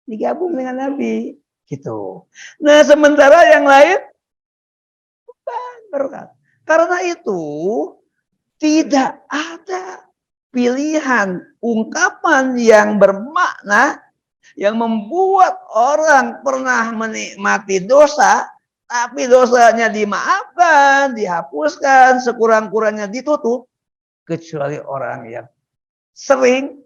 Digabung dengan Nabi. Gitu. Nah sementara yang lain, bukan. Karena itu, tidak ada pilihan ungkapan yang bermakna yang membuat orang pernah menikmati dosa, tapi dosanya dimaafkan, dihapuskan, sekurang-kurangnya ditutup, kecuali orang yang sering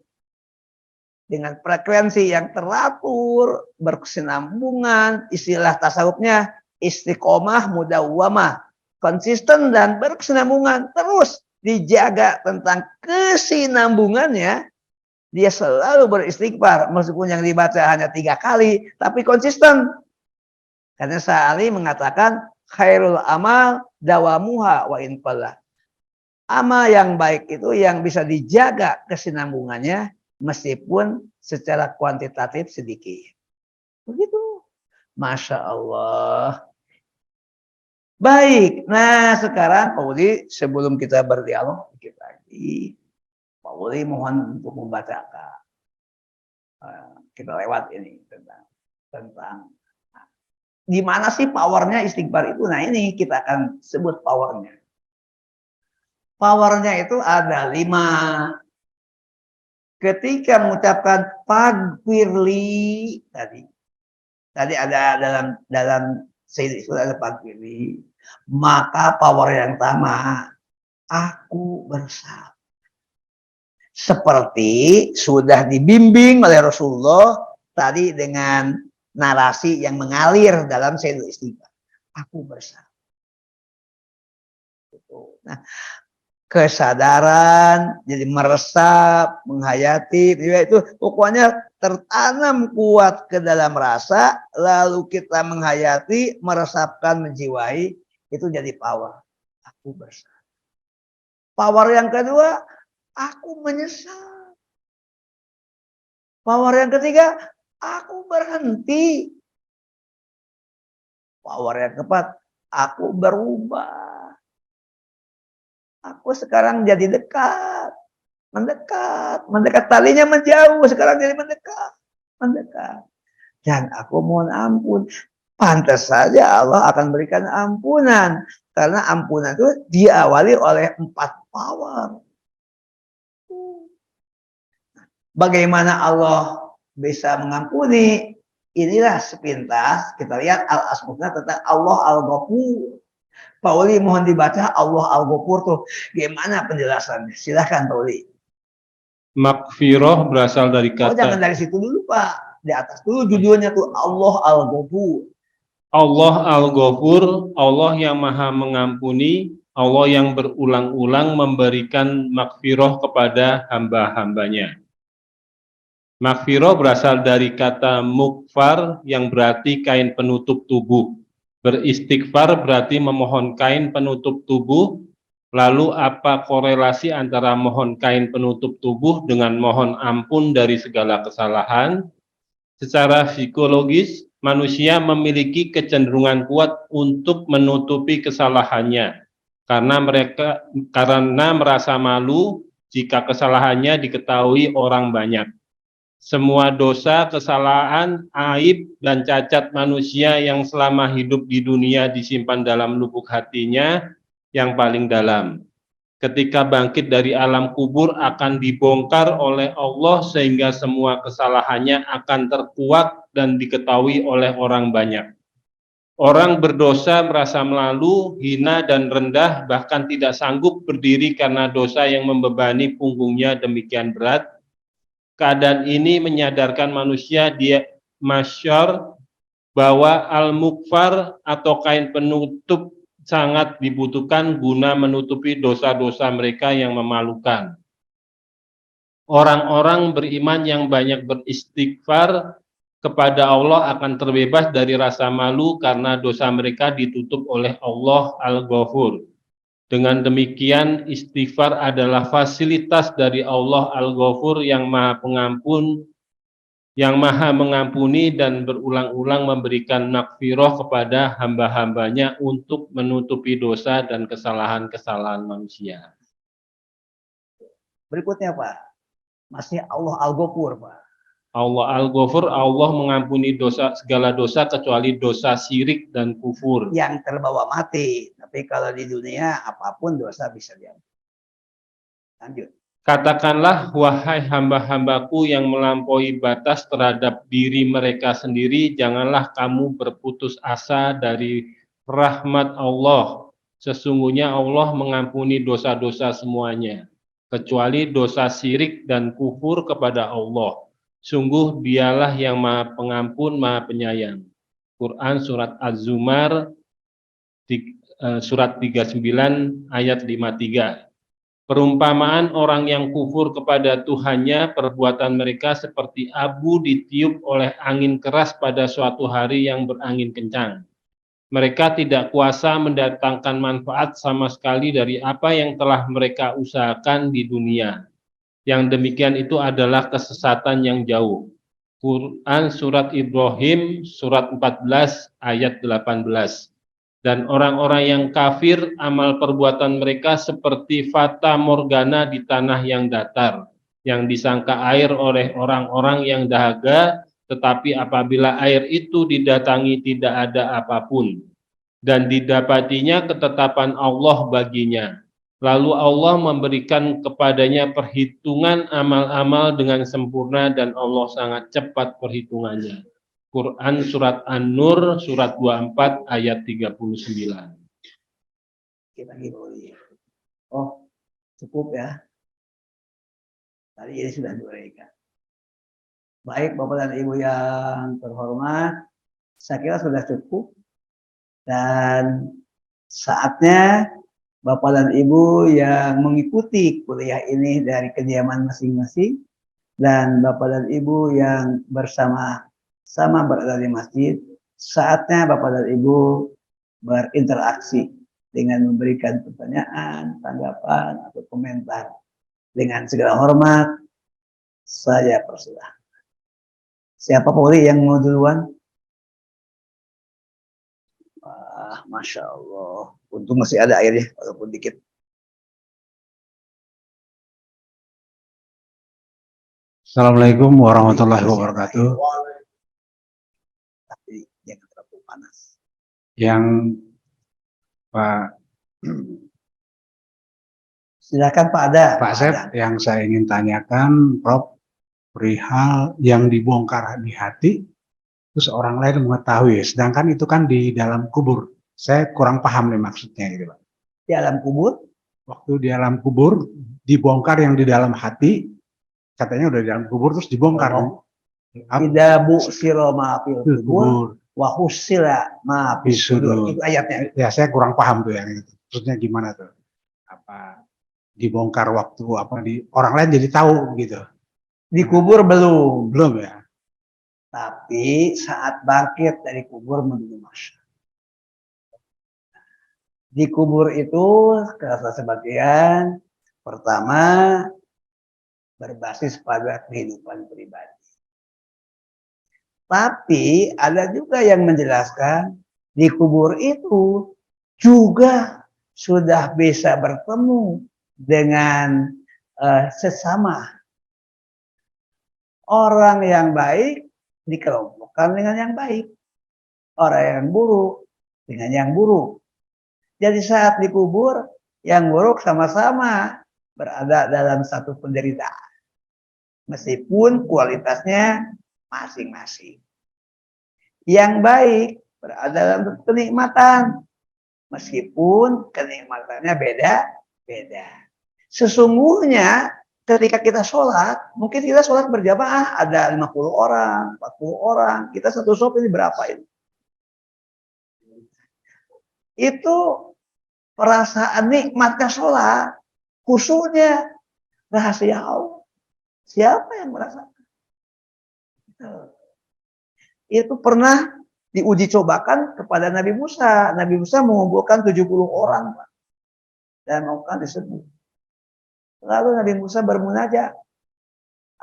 dengan frekuensi yang teratur, berkesinambungan, istilah tasawufnya istiqomah mudawwamah, konsisten dan berkesinambungan, terus dijaga tentang kesinambungannya. Dia selalu beristighfar, meskipun yang dibaca hanya 3 kali, tapi konsisten. Karena Sa'ali mengatakan, khairul amal dawamuha wa inqallah. Amal yang baik itu yang bisa dijaga kesinambungannya, meskipun secara kuantitatif sedikit. Begitu. Masya Allah. Baik, nah sekarang Pak Udi, sebelum kita berdialog sedikit lagi, Pak Uli mohon untuk membacakan. Kita lewat ini tentang di mana sih powernya istighfar itu. Nah ini kita akan sebut powernya. Powernya itu ada 5. Ketika mengucapkan fagfirli tadi ada dalam Sayyid itu ada fagfirli, maka power yang pertama, aku bersabar. Seperti sudah dibimbing oleh Rasulullah tadi dengan narasi yang mengalir dalam Sayyidul Istighfar. Aku bersabar. Nah, kesadaran, jadi meresap, menghayati, itu pokoknya tertanam kuat ke dalam rasa, lalu kita menghayati, meresapkan, menjiwai, itu jadi power. Aku bersabar. Power yang kedua, aku menyesal. Power yang ketiga, aku berhenti. Power yang keempat, aku berubah. Aku sekarang jadi dekat. Mendekat. Talinya menjauh, sekarang jadi mendekat. Dan aku mohon ampun. Pantas saja Allah akan berikan ampunan. Karena ampunan itu diawali oleh 4 power. Bagaimana Allah bisa mengampuni? Inilah sepintas kita lihat al-asma'ul tentang Allah al-Ghafur. Pak Uli mohon dibaca Allah al-Ghafur tuh. Gimana penjelasannya? Silahkan Pak Uli. Makfirah berasal dari kata. Jangan dari situ dulu Pak. Di atas dulu judulnya tuh Allah al-Ghafur. Allah al-Ghafur, Allah yang maha mengampuni, Allah yang berulang-ulang memberikan makfirah kepada hamba-hambanya. Makfirah berasal dari kata mukfar yang berarti kain penutup tubuh. Beristighfar berarti memohon kain penutup tubuh. Lalu apa korelasi antara mohon kain penutup tubuh dengan mohon ampun dari segala kesalahan? Secara psikologis, manusia memiliki kecenderungan kuat untuk menutupi kesalahannya karena merasa malu jika kesalahannya diketahui orang banyak. Semua dosa, kesalahan, aib, dan cacat manusia yang selama hidup di dunia disimpan dalam lubuk hatinya yang paling dalam. Ketika bangkit dari alam kubur akan dibongkar oleh Allah sehingga semua kesalahannya akan terkuak dan diketahui oleh orang banyak. Orang berdosa merasa malu, hina, dan rendah, bahkan tidak sanggup berdiri karena dosa yang membebani punggungnya demikian berat. Keadaan ini menyadarkan manusia masyar bahwa al-mukfar atau kain penutup sangat dibutuhkan guna menutupi dosa-dosa mereka yang memalukan. Orang-orang beriman yang banyak beristighfar kepada Allah akan terbebas dari rasa malu karena dosa mereka ditutup oleh Allah Al-Ghafur. Dengan demikian, istighfar adalah fasilitas dari Allah Al-Ghafur yang Maha Pengampun, yang Maha Mengampuni dan berulang-ulang memberikan magfirah kepada hamba-hambanya untuk menutupi dosa dan kesalahan-kesalahan manusia. Berikutnya Pak, masih Allah Al-Ghafur Pak. Allah Al-Ghafur, Allah mengampuni dosa, segala dosa kecuali dosa syirik dan kufur. Yang terbawa mati, tapi kalau di dunia apapun dosa bisa diampuni. Lanjut. Katakanlah, wahai hamba-hambaku yang melampaui batas terhadap diri mereka sendiri, janganlah kamu berputus asa dari rahmat Allah. Sesungguhnya Allah mengampuni dosa-dosa semuanya, kecuali dosa syirik dan kufur kepada Allah. Sungguh dialah yang Maha Pengampun, Maha Penyayang. Quran Surat Az-Zumar, Surat 39 ayat 53. Perumpamaan orang yang kufur kepada Tuhannya, perbuatan mereka seperti abu ditiup oleh angin keras pada suatu hari yang berangin kencang. Mereka tidak kuasa mendatangkan manfaat sama sekali dari apa yang telah mereka usahakan di dunia. Yang demikian itu adalah kesesatan yang jauh. Quran Surat Ibrahim, Surat 14 ayat 18. Dan orang-orang yang kafir, amal perbuatan mereka seperti fata morgana di tanah yang datar, yang disangka air oleh orang-orang yang dahaga, tetapi apabila air itu didatangi tidak ada apapun, dan didapatinya ketetapan Allah baginya. Lalu Allah memberikan kepadanya perhitungan amal-amal dengan sempurna dan Allah sangat cepat perhitungannya. Quran Surat An-Nur, Surat 24, ayat 39. Kita lagi. Oh, cukup ya. Tadi ini sudah diuraikan. Baik Bapak dan Ibu yang terhormat, saya kira sudah cukup. Dan saatnya Bapak dan Ibu yang mengikuti kuliah ini dari kediaman masing-masing dan Bapak dan Ibu yang bersama-sama berada di masjid, saatnya Bapak dan Ibu berinteraksi dengan memberikan pertanyaan, tanggapan, atau komentar. Dengan segala hormat, saya persilahkan. Siapa Polri yang mau duluan? Masya Allah. Untung masih ada airnya, walaupun dikit. Assalamualaikum warahmatullahi wabarakatuh. Tapi jangan terlalu panas. Yang Pak Silakan Pak Ada. Pak Sep, yang saya ingin tanyakan, Prof, perihal yang dibongkar di hati, terus orang lain mengetahui, sedangkan itu kan di dalam kubur. Saya kurang paham nih maksudnya gitu, Pak. Di alam kubur? Waktu di alam kubur, dibongkar yang di dalam hati, katanya udah di dalam kubur terus dibongkar. Tidak bu siro maafil kubur, wahusila maafil sudur. Itu ayatnya. Ya, saya kurang paham tuh yang itu. Maksudnya gimana tuh? Apa dibongkar waktu apa di orang lain jadi tahu gitu? Di kubur belum. Belum ya. Tapi saat bangkit dari kubur menuju masyarakat. Di kubur itu kata sebagian pertama berbasis pada kehidupan pribadi. Tapi ada juga yang menjelaskan di kubur itu juga sudah bisa bertemu dengan sesama. Orang yang baik dikelompokkan dengan yang baik. Orang yang buruk dengan yang buruk. Jadi saat dikubur, yang buruk sama-sama berada dalam satu penderitaan. Meskipun kualitasnya masing-masing. Yang baik berada dalam kenikmatan. Meskipun kenikmatannya beda-beda. Sesungguhnya ketika kita sholat, mungkin kita sholat berjamaah ada 50 orang, 40 orang, kita satu shop ini berapa ini? Itu perasaan nikmatnya sholat, khusyuknya rahasia Allah. Siapa yang merasakan? Itu pernah diuji cobakan kepada Nabi Musa. Nabi Musa mengumpulkan 70 orang, Pak, dan melakukan disebut. Lalu Nabi Musa bermunajat.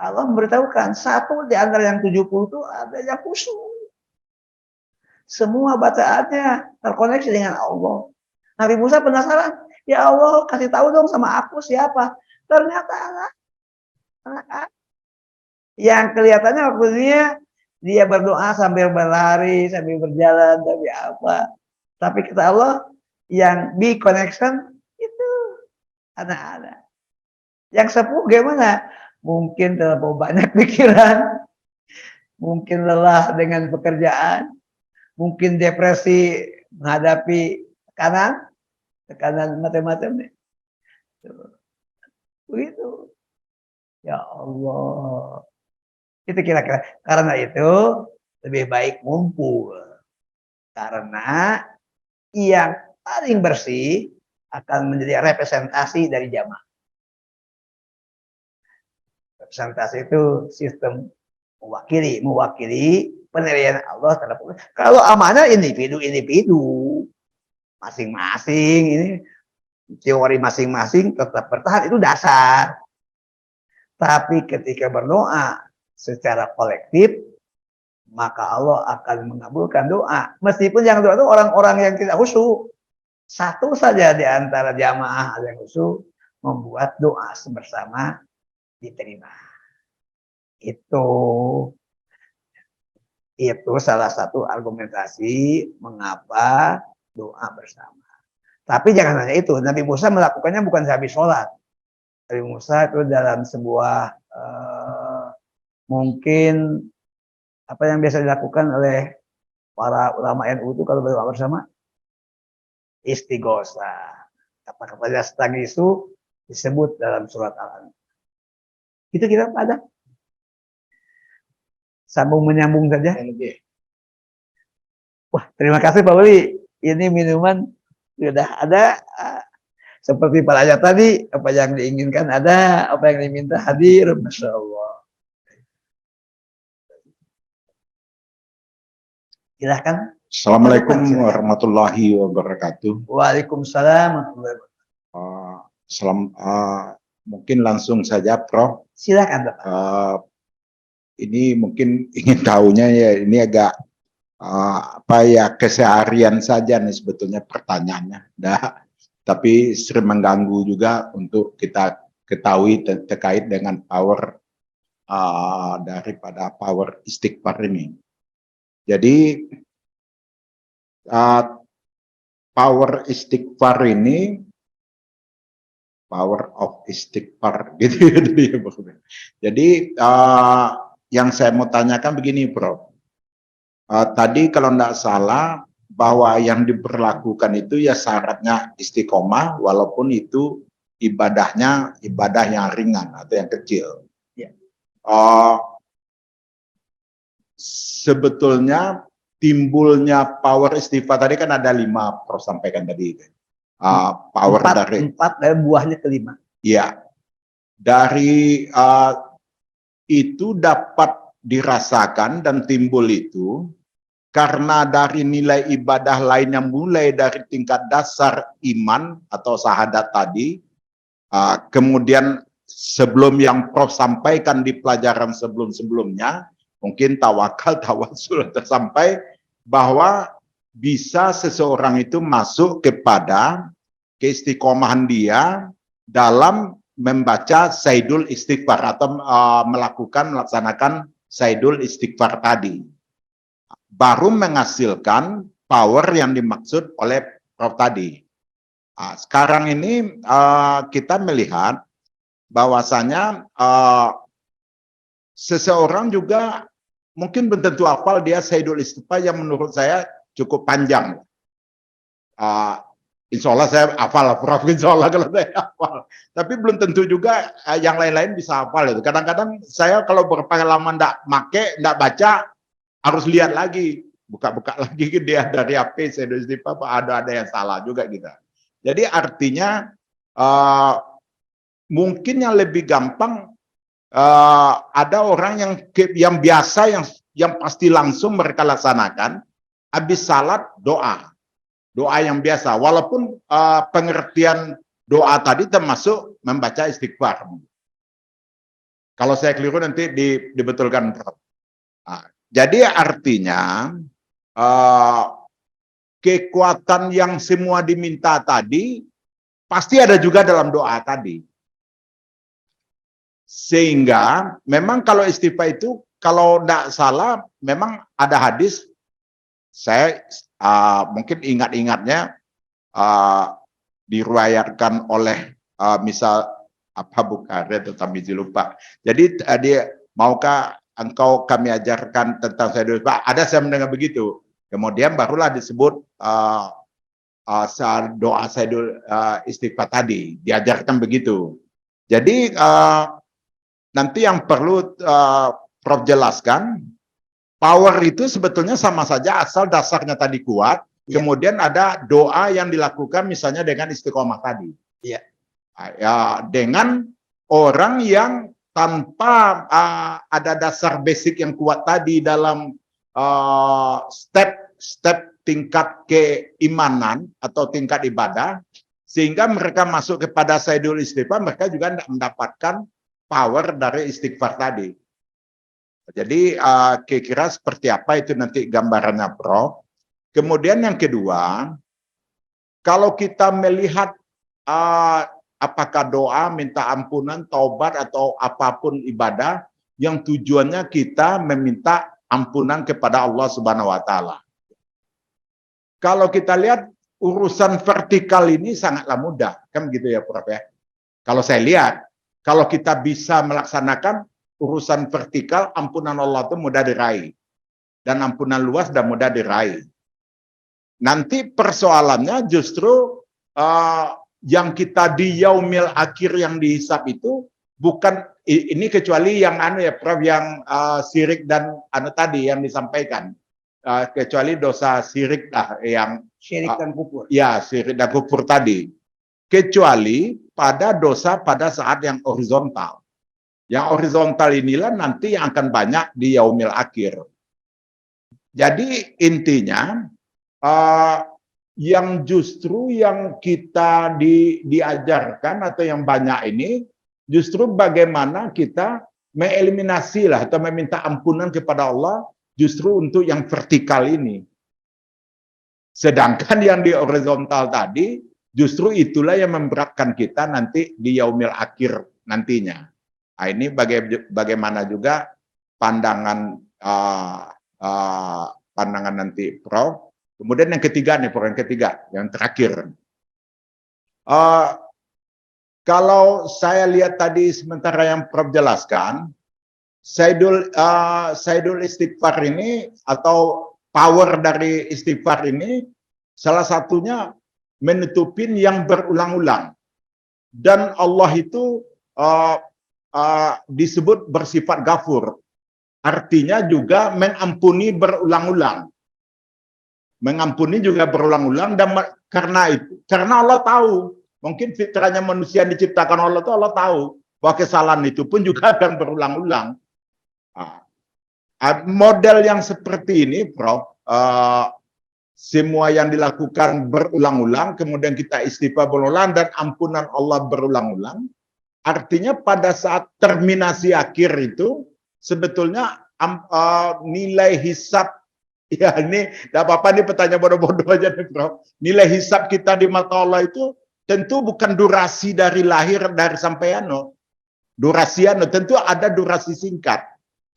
Allah memberitahukan satu di antara yang 70 itu ada yang khusyuk. Semua bacaannya terkoneksi dengan Allah. Nabi Musa penasaran, ya Allah kasih tahu dong sama aku siapa. Ternyata anak yang kelihatannya waktu dia berdoa sambil berlari, sambil berjalan, tapi apa. Tapi kata Allah yang be connection itu anak-anak. Yang sepuh gimana? Mungkin terlalu banyak pikiran, mungkin lelah dengan pekerjaan, mungkin depresi menghadapi tekanan macam-macam. Begitu. Ya Allah. Itu kira-kira. Karena itu lebih baik ngumpul. Karena yang paling bersih akan menjadi representasi dari jamaah. Representasi itu sistem mewakili penilaian Allah terhadap. Kalau amanah individu masing-masing ini teori masing-masing tetap bertahan, itu dasar. Tapi ketika berdoa secara kolektif, maka Allah akan mengabulkan doa. Meskipun yang doa itu orang-orang yang tidak khusyuk. Satu saja di antara jamaah yang khusyuk membuat doa bersama diterima. Itu salah satu argumentasi mengapa doa bersama. Tapi jangan hanya itu. Nabi Musa melakukannya bukan sehabis sholat. Nabi Musa itu dalam sebuah mungkin apa yang biasa dilakukan oleh para ulama NU itu kalau berdoa bersama, istighosa. Kata-kata yastagisu disebut dalam surat Al-An'am. Itu kita pada sambung menyambung saja. Wah, terima kasih Pak Wali. Ini minuman sudah ada. Seperti Pak Ayat tadi, apa yang diinginkan ada, apa yang diminta hadir. Masya Allah. Silahkan. Assalamualaikum warahmatullahi wabarakatuh. Waalaikumsalam warahmatullahi wabarakatuh. Mungkin langsung saja, Prof. Silakan, Bapak. Ini mungkin ingin tahunya ya, ini agak apa ya, keseharian saja nih sebetulnya pertanyaannya. Tapi sering mengganggu juga untuk kita ketahui terkait dengan power daripada power istighfar ini. Jadi power istighfar ini, power of istighfar gitu ya. Jadi yang saya mau tanyakan begini, Bro. Tadi kalau tidak salah bahwa yang diberlakukan itu ya syaratnya istiqomah, walaupun itu ibadahnya ibadah yang ringan atau yang kecil. Ya. Sebetulnya timbulnya power istighfar tadi kan ada 5, Prof sampaikan tadi. Power 4 dari buahnya kelima. Iya. Dari itu dapat dirasakan dan timbul itu karena dari nilai ibadah lain yang mulai dari tingkat dasar iman atau syahadat tadi, kemudian sebelum yang Prof sampaikan di pelajaran sebelum-sebelumnya, mungkin tawakal, tawasul tersampai bahwa bisa seseorang itu masuk kepada keistiqomahan dia dalam membaca Saidul Istighfar atau melaksanakan Saidul Istighfar tadi. Baru menghasilkan power yang dimaksud oleh Prof tadi. Sekarang ini kita melihat bahwasanya seseorang juga mungkin belum tentu hafal dia Saidul Istighfar yang menurut saya cukup panjang. Insya Allah saya hafal, Prof. Insya Allah kalau saya hafal. Tapi belum tentu juga yang lain-lain bisa hafal itu. Kadang-kadang saya kalau berpengalaman nggak baca, harus lihat lagi, buka-buka lagi dia dari HP, Sayyidul Istighfar, ada yang salah juga gitu. Jadi artinya mungkin yang lebih gampang ada orang yang biasa yang pasti langsung mereka laksanakan habis salat doa yang biasa, walaupun pengertian doa tadi termasuk membaca istighfar. Kalau saya keliru nanti dibetulkan. Jadi artinya kekuatan yang semua diminta tadi pasti ada juga dalam doa tadi. Sehingga memang kalau istighfar itu, kalau tidak salah, memang ada hadis, saya mungkin ingat-ingatnya diriwayatkan oleh misal Bukhari atau Tirmidzi lupa. Jadi dia, maukah engkau kami ajarkan tentang Sayyidul Istighfar? Ada saya mendengar begitu. Kemudian barulah disebut doa Sayyidul Istighfar tadi, diajarkan begitu. Jadi nanti yang perlu Prof jelaskan, power itu sebetulnya sama saja asal dasarnya tadi kuat, kemudian ada doa yang dilakukan misalnya dengan istiqomah tadi. Iya. Ya, dengan orang yang tanpa ada dasar basic yang kuat tadi dalam step tingkat keimanan atau tingkat ibadah, sehingga mereka masuk kepada Sayyidul Istighfar, mereka juga tidak mendapatkan power dari istighfar tadi. Jadi kira-kira seperti apa itu nanti gambarannya, Prof. Kemudian yang kedua, kalau kita melihat apakah doa, minta ampunan, taubat atau apapun ibadah yang tujuannya kita meminta ampunan kepada Allah Subhanahu wa taala. Kalau kita lihat urusan vertikal ini sangatlah mudah, kan gitu ya, Prof ya. Kalau saya lihat, kalau kita bisa melaksanakan urusan vertikal, ampunan Allah itu mudah diraih. Dan ampunan luas dan mudah diraih. Nanti persoalannya justru yang kita di yaumil akhir yang dihisap itu bukan ini, kecuali yang Prof, yang syirik dan tadi yang disampaikan. Kecuali dosa syirik yang Syirik dan kufur. Ya, syirik dan kufur tadi. Kecuali pada dosa pada saat yang horizontal. Yang horizontal inilah nanti yang akan banyak di yaumil akhir. Jadi intinya yang justru yang kita diajarkan atau yang banyak ini justru bagaimana kita mengeliminasi lah atau meminta ampunan kepada Allah justru untuk yang vertikal ini. Sedangkan yang di horizontal tadi justru itulah yang memberatkan kita nanti di yaumil akhir nantinya. Nah, ini bagaimana juga pandangan pandangan nanti Prof. Kemudian yang ketiga nih, Prof, yang terakhir. Kalau saya lihat tadi sementara yang Prof jelaskan, Sayyidul Istighfar ini atau power dari istighfar ini salah satunya menutupin yang berulang-ulang. Dan Allah itu disebut bersifat ghafur. Artinya juga mengampuni berulang-ulang. Mengampuni juga berulang-ulang, dan karena Allah tahu, mungkin fitrahnya manusia yang diciptakan Allah itu, Allah tahu bahwa kesalahan itu pun juga akan berulang-ulang. Model yang seperti ini, Prof, semua yang dilakukan berulang-ulang, kemudian kita istighfar berulang dan ampunan Allah berulang-ulang, artinya pada saat terminasi akhir itu sebetulnya nilai hisab, ya ini tidak apa-apa nih pertanyaan bodoh-bodoh aja nih, Prof. Nilai hisab kita di mata Allah itu tentu bukan durasi dari lahir dari sampai durasi tentu ada durasi singkat.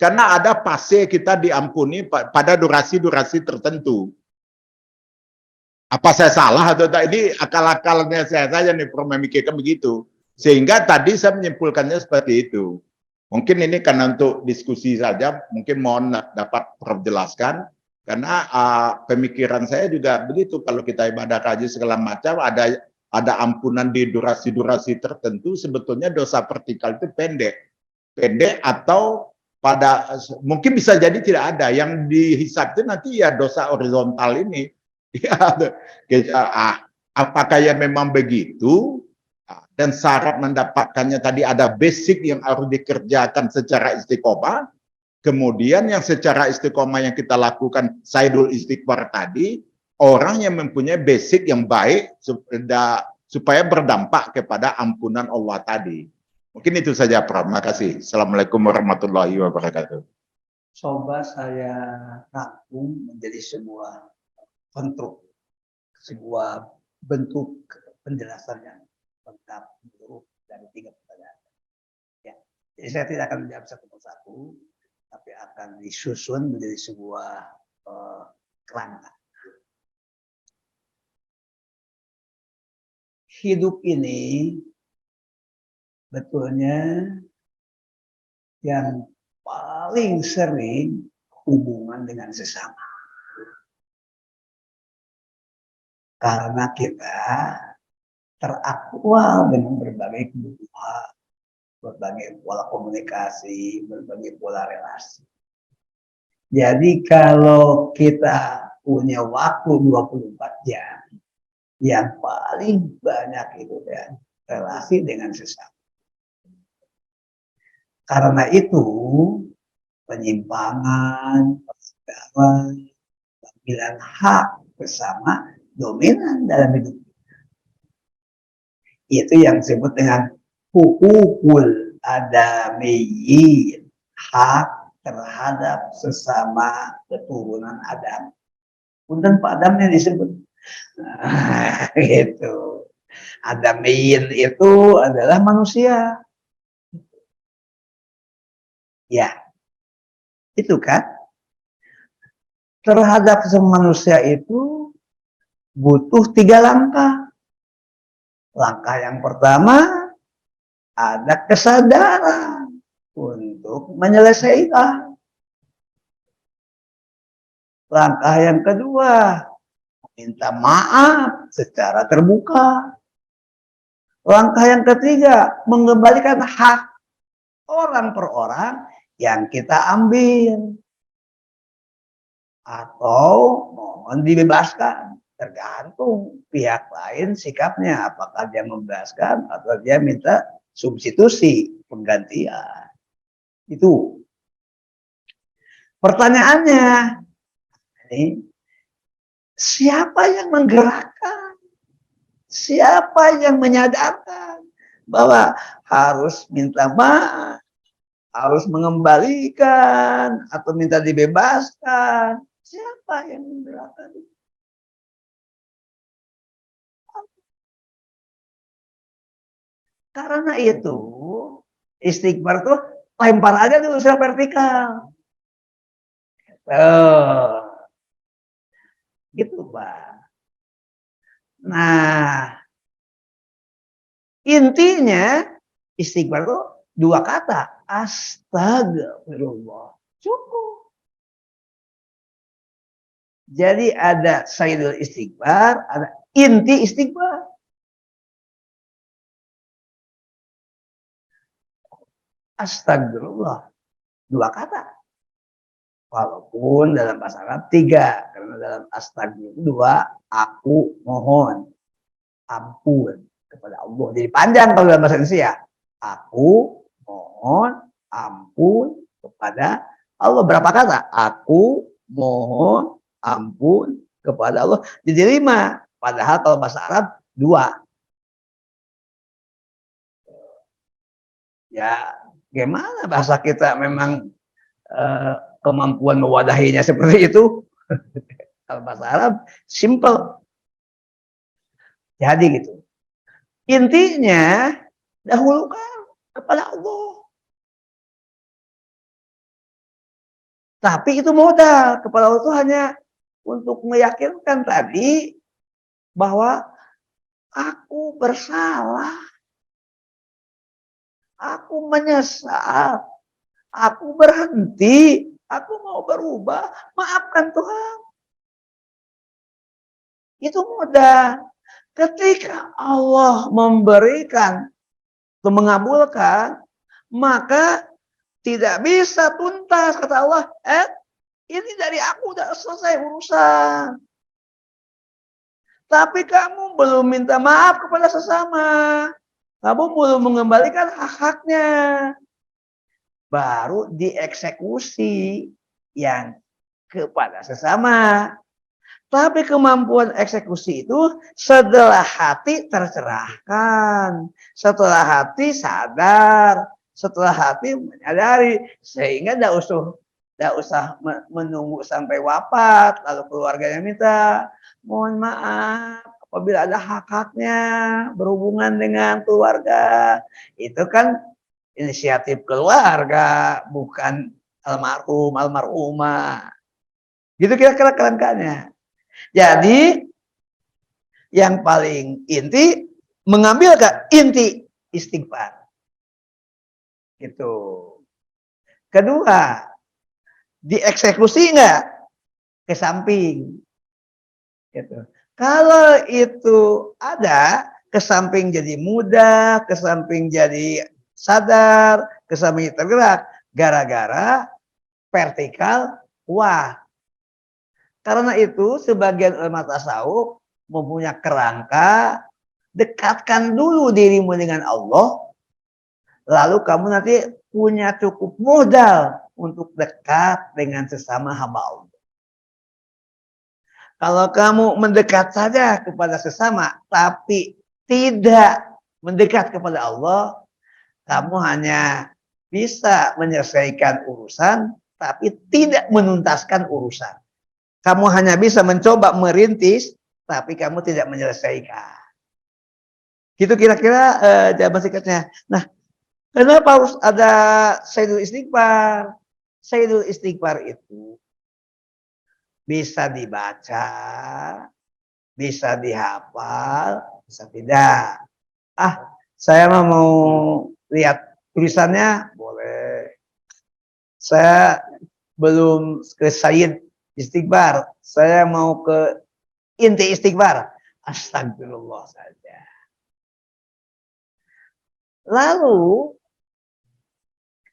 Karena ada fase kita diampuni pada durasi-durasi tertentu. Apa saya salah atau tak? Ini akal-akalnya saya saja nih, Prof, memikirkan begitu. Sehingga tadi saya menyimpulkannya seperti itu. Mungkin ini karena untuk diskusi saja, mungkin mohon dapat Prof jelaskan. Karena pemikiran saya juga begitu, kalau kita ibadah haji segala macam ada ampunan di durasi-durasi tertentu, sebetulnya dosa vertikal itu pendek atau mungkin bisa jadi tidak ada yang dihisab itu nanti ya dosa horizontal ini. Apakah ya memang begitu? Dan syarat mendapatkannya tadi ada basic yang harus dikerjakan secara istiqomah. Kemudian yang secara istiqomah yang kita lakukan saidul istighfar tadi, orang yang mempunyai basic yang baik supaya berdampak kepada ampunan Allah tadi. Mungkin itu saja, Prof. Terima kasih. Assalamualaikum warahmatullahi wabarakatuh. Coba saya rangkum menjadi sebuah konstruk, sebuah bentuk penjelasan yang lengkap menurut dari 3 pertanyaan. Ya, jadi saya tidak akan menjawab satu persatu, tapi akan disusun menjadi sebuah kerangka. Hidup ini betulnya yang paling sering hubungan dengan sesama. Karena kita terakwal dengan berbagai kebutuhan, berbagai pola komunikasi, berbagai pola relasi. Jadi kalau kita punya waktu 24 jam, yang paling banyak itu ya relasi dengan sesama. Karena itu penyimpangan, pelanggaran, panggilan hak bersama dominan dalam hidup. Itu yang disebut dengan hukukul adamiyyin, hak terhadap sesama keturunan Adam. Punten Pak Adamnya disebut. Nah, gitu. Adamiyyin itu adalah manusia. Ya, itu kan. Terhadap manusia itu butuh 3 langkah. Langkah yang pertama, ada kesadaran untuk menyelesaikan. Langkah yang kedua, minta maaf secara terbuka. Langkah yang ketiga, mengembalikan hak orang per orang yang kita ambil. Atau mohon dibebaskan. Tergantung pihak lain sikapnya. Apakah dia membebaskan atau dia minta substitusi, penggantian. Itu. Pertanyaannya, ini, siapa yang menggerakkan? Siapa yang menyadarkan bahwa harus minta maaf, harus mengembalikan, atau minta dibebaskan? Siapa yang menggerakkan? Karena itu, istighfar tuh lempar aja dulu secara vertikal. Gitu, Pak. Nah, intinya istighfar itu 2 kata, astagfirullah. Cukup. Jadi ada sayyidul istighfar, ada inti istighfar. Astagfirullah. 2 kata. Walaupun dalam bahasa Arab 3. Karena dalam astagfirullah itu 2. Aku mohon ampun kepada Allah. Jadi panjang kalau dalam bahasa Indonesia. Aku mohon ampun kepada Allah. Berapa kata? Aku mohon ampun kepada Allah. Jadi 5. Padahal kalau bahasa Arab 2. Ya, gimana bahasa kita memang kemampuan mewadahinya seperti itu. Kalau bahasa Arab simple. Jadi gitu. Intinya dahulukan kepada Allah. Tapi itu modal kepada Allah itu hanya untuk meyakinkan tadi bahwa aku bersalah. Aku menyesal. Aku berhenti aku mau berubah, maafkan Tuhan. Itu mudah. Ketika Allah memberikan atau mengabulkan, maka tidak bisa tuntas, kata Allah. Ini dari aku udah selesai urusan. Tapi kamu belum minta maaf kepada sesama. Kamu belum mengembalikan hak-haknya. Baru dieksekusi yang kepada sesama. Tapi kemampuan eksekusi itu setelah hati tercerahkan, setelah hati sadar, setelah hati menyadari, sehingga tidak usah menunggu sampai wafat, lalu keluarganya minta, mohon maaf apabila ada hak-haknya berhubungan dengan keluarga. Itu kan inisiatif keluarga, bukan almarhum, almarhumah. Gitu kira-kira kerangkanya. Jadi yang paling inti mengambil inti istighfar. Gitu. Kedua, dieksekusi enggak? Ke samping. Gitu. Kalau itu ada, ke samping jadi mudah, ke samping jadi sadar, ke samping tergerak, gara-gara vertikal wah. Karena itu sebagian ulama tasawuf mempunyai kerangka, dekatkan dulu dirimu dengan Allah, lalu kamu nanti punya cukup modal untuk dekat dengan sesama hamba Allah. Kalau kamu mendekat saja kepada sesama, tapi tidak mendekat kepada Allah, kamu hanya bisa menyelesaikan urusan, tapi tidak menuntaskan urusan. Kamu hanya bisa mencoba merintis, tapi kamu tidak menyelesaikan. Gitu kira-kira jawaban singkatnya. Nah, kenapa harus ada Sayyidul Istighfar? Sayyidul Istighfar itu bisa dibaca, bisa dihafal, bisa tidak. Saya mau lihat tulisannya, boleh. Saya belum ke Sayyid Istighfar, saya mau ke inti istighfar. Astagfirullah saja. Lalu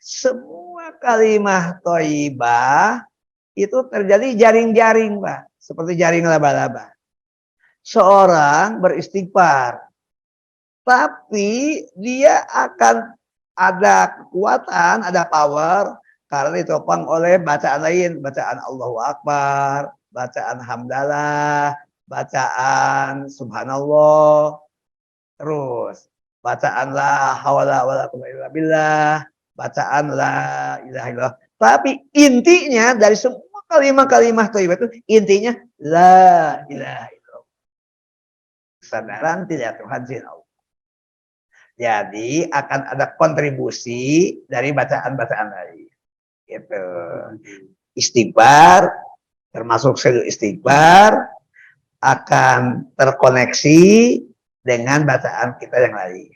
semua kalimat thayyibah itu terjadi jaring-jaring, Pak, seperti jaring laba-laba. Seorang beristighfar, tapi dia akan ada kekuatan, ada power karena ditopang oleh bacaan lain, bacaan Allahu Akbar, bacaan hamdalah, bacaan subhanallah, terus bacaan la haula wala quwwata illa billah, bacaan la ilaha illallah. Tapi intinya dari semua kalimat-kalimat thayyibah itu intinya la ilaha illallah. Kesadaran tidak Tuhan selain Allah. Jadi akan ada kontribusi dari bacaan-bacaan lain. Gitu. Istighfar termasuk Sayyidul Istighfar akan terkoneksi dengan bacaan kita yang lain.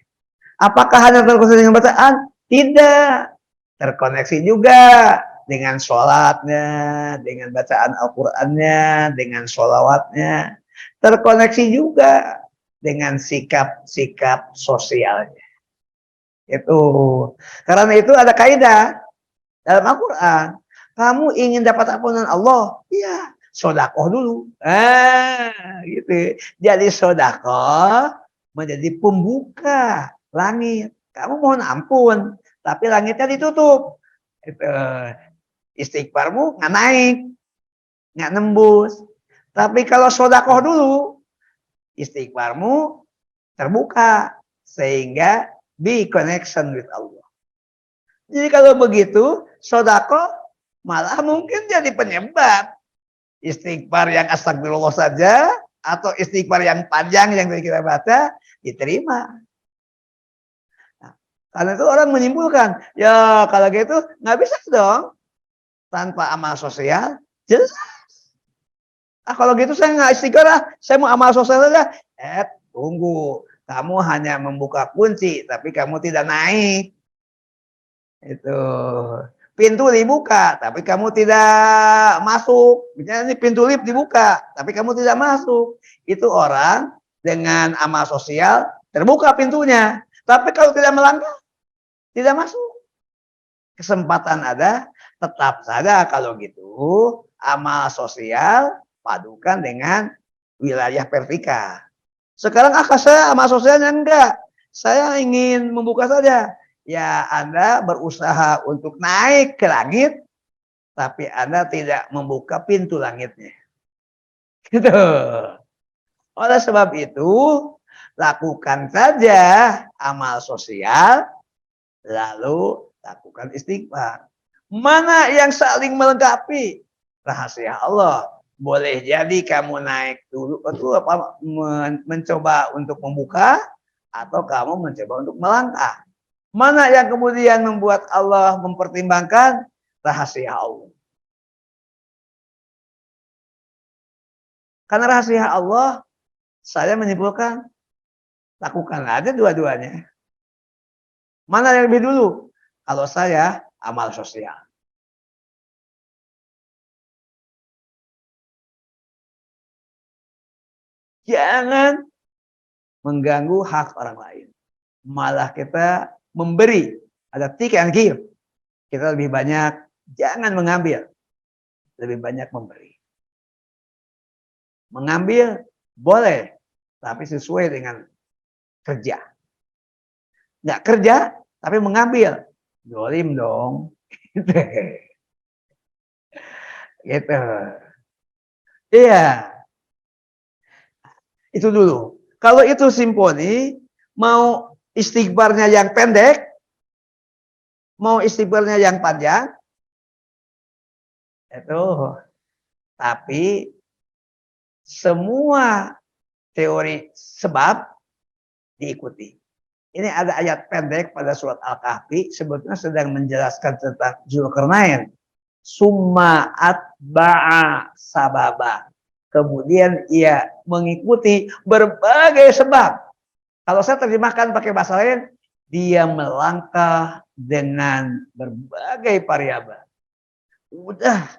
Apakah hanya terkoneksi dengan bacaan? Tidak. Terkoneksi juga dengan sholatnya, dengan bacaan Al-Qur'annya, dengan sholawatnya. Terkoneksi juga dengan sikap-sikap sosialnya. Itu. Karena itu ada kaidah dalam Al-Quran. Kamu ingin dapat ampunan Allah? Iya, sedekah dulu. Gitu. Jadi sedekah menjadi pembuka langit. Kamu mohon ampun, tapi langitnya ditutup. Itu. Istighfarmu nggak naik, nggak nembus. Tapi kalau sedekah dulu, istighfarmu terbuka sehingga be connection with Allah. Jadi kalau begitu, sedekah malah mungkin jadi penyebab istighfar yang astagfirullah saja atau istighfar yang panjang yang tadi kita baca diterima. Nah, karena itu orang menyimpulkan, ya kalau gitu nggak bisa dong tanpa amal sosial. Jelas. Kalau gitu saya nggak istighfar, saya mau amal sosial saja. Tunggu, kamu hanya membuka kunci, tapi kamu tidak naik. Itu pintu dibuka, tapi kamu tidak masuk. Misalnya ini pintu lift dibuka, tapi kamu tidak masuk. Itu orang dengan amal sosial terbuka pintunya. Tapi kalau tidak melangkah, tidak masuk. Kesempatan ada, tetap saja kalau gitu amal sosial padukan dengan wilayah vertikal. Sekarang saya amal sosialnya enggak. Saya ingin membuka saja. Ya, Anda berusaha untuk naik ke langit, tapi Anda tidak membuka pintu langitnya. Gitu. Oleh sebab itu, lakukan saja amal sosial, lalu lakukan istighfar. Mana yang saling melengkapi? Rahasia Allah. Boleh jadi kamu naik dulu, itu apa, mencoba untuk membuka, atau kamu mencoba untuk melangkah. Mana yang kemudian membuat Allah mempertimbangkan? Rahasia Allah. Karena rahasia Allah, saya menyimpulkan, lakukan aja dua-duanya. Mana yang lebih dulu? Kalau saya, amal sosial. Jangan mengganggu hak orang lain. Malah kita memberi. Ada take and give. Kita lebih banyak, jangan mengambil. Lebih banyak memberi. Mengambil boleh, tapi sesuai dengan kerja. Nggak kerja, tapi mengambil. Zolim dong. Gitu. Iya. Itu dulu. Kalau itu simponi, mau istighfarnya yang pendek, mau istighfarnya yang panjang, itu. Tapi semua teori sebab diikuti. Ini ada ayat pendek pada surat Al-Kahfi, sebetulnya sedang menjelaskan tentang Zulkarnain. Summa atba'a sababa. Kemudian ia mengikuti berbagai sebab. Kalau saya terjemahkan pakai bahasa lain, dia melangkah dengan berbagai variabel. Udah,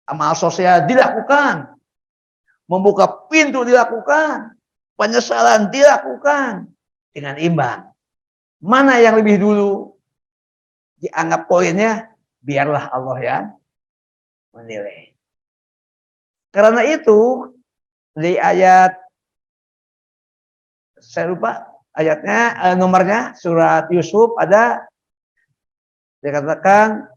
amal sosial dilakukan. Membuka pintu dilakukan. Penyesalan dilakukan. Dengan imbang. Mana yang lebih dulu dianggap poinnya, biarlah Allah yang menilai. Karena itu di ayat, saya lupa ayatnya, nomornya surat Yusuf ada dikatakan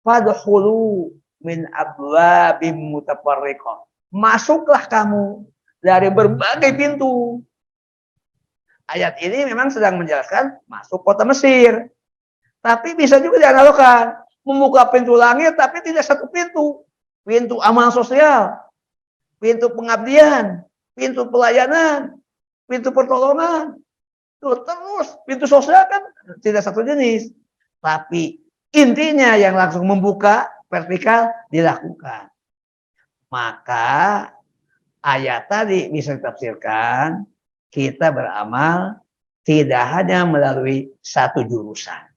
fadkhulu min abwabim mutafarriqah. Masuklah kamu dari berbagai pintu. Ayat ini memang sedang menjelaskan masuk kota Mesir. Tapi bisa juga dianalogkan membuka pintu langit tapi tidak satu pintu. Pintu amal sosial, pintu pengabdian, pintu pelayanan, pintu pertolongan. Tuh, terus pintu sosial kan tidak satu jenis. Tapi intinya yang langsung membuka vertikal dilakukan. Maka ayat tadi bisa ditafsirkan, kita beramal tidak hanya melalui satu jurusan.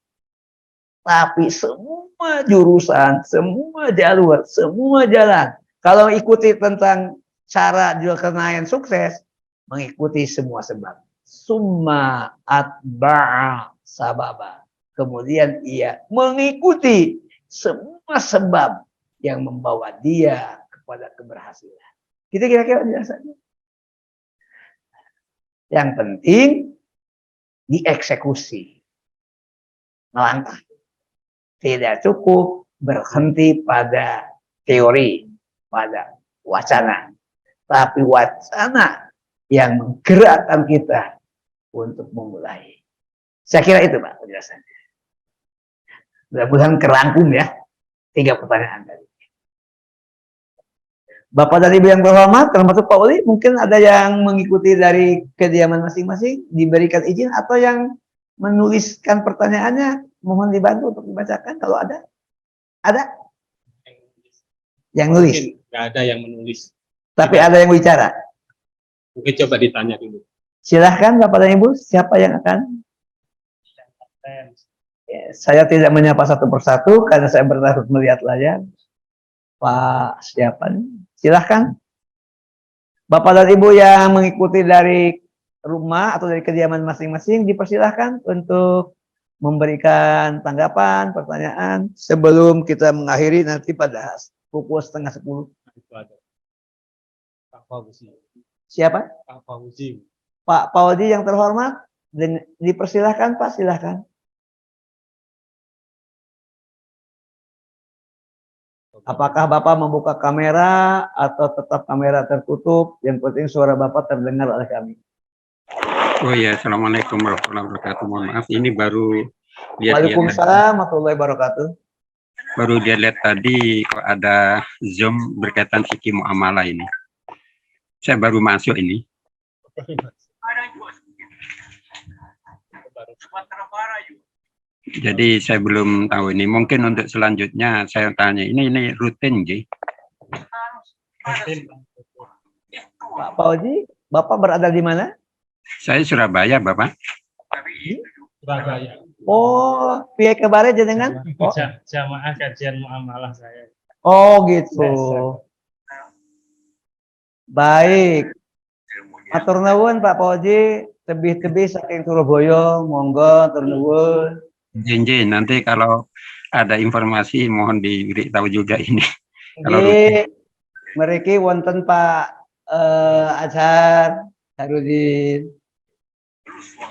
Tapi semua jurusan, semua jalur, semua jalan. Kalau ikuti tentang cara Zulkarnain sukses, mengikuti semua sebab. Summa atba'a sababa. Kemudian ia mengikuti semua sebab yang membawa dia kepada keberhasilan. Kita kira-kira penjelasannya. Yang penting dieksekusi. Melangkah. Tidak cukup berhenti pada teori, pada wacana. Tapi wacana yang menggerakkan kita untuk memulai. Saya kira itu Pak penjelasannya. Mudah-mudahan kerangkum ya 3 pertanyaan tadi. Bapak dan Ibu yang terhormat, termasuk Pak Uli, mungkin ada yang mengikuti dari kediaman masing-masing, diberikan izin, atau yang menuliskan pertanyaannya, mohon dibantu untuk dibacakan kalau ada. Ada? Yang nulis? Mungkin nggak ada yang menulis. Tapi ada yang bicara. Mungkin coba ditanya dulu. Silahkan Bapak dan Ibu, siapa yang akan? Ya, saya tidak menyapa satu persatu karena saya bertakut melihat layar. Pak siapa nih? Silahkan. Bapak dan Ibu yang mengikuti dari rumah atau dari kediaman masing-masing dipersilahkan untuk memberikan tanggapan, pertanyaan sebelum kita mengakhiri nanti pada pukul 9:30. Itu ada Pak Fauzi. Siapa? Pak Fauzi. Pak Paudi yang terhormat, dipersilahkan Pak, silahkan. Apakah Bapak membuka kamera atau tetap kamera tertutup? Yang penting suara Bapak terdengar oleh kami. Oh ya, Assalamualaikum warahmatullahi wabarakatuh. Mohon maaf, ini baru lihat-lihat Waalaikumsalam warahmatullahi wabarakatuh. baru dia lihat tadi kok ada Zoom berkaitan fikih muamalah ini. Saya baru masuk ini. Jadi saya belum tahu ini. Mungkin untuk selanjutnya saya tanya ini rutin, Ji. Pak Paudi, Bapak berada di mana? Saya Surabaya, Bapak. Surabaya. Oh, pihak kemarin jenengan? Oh, Jamaah kajian muamalah saya. oh gitu. Baik. Atur nuwun Pak Paudi, tebih-tebih saking Surabaya, monggo atur nuwun. Jinji, nanti kalau ada informasi mohon diberitahu juga ini. Kalau Nggih, mriki wonten Pak Azhar Harudin.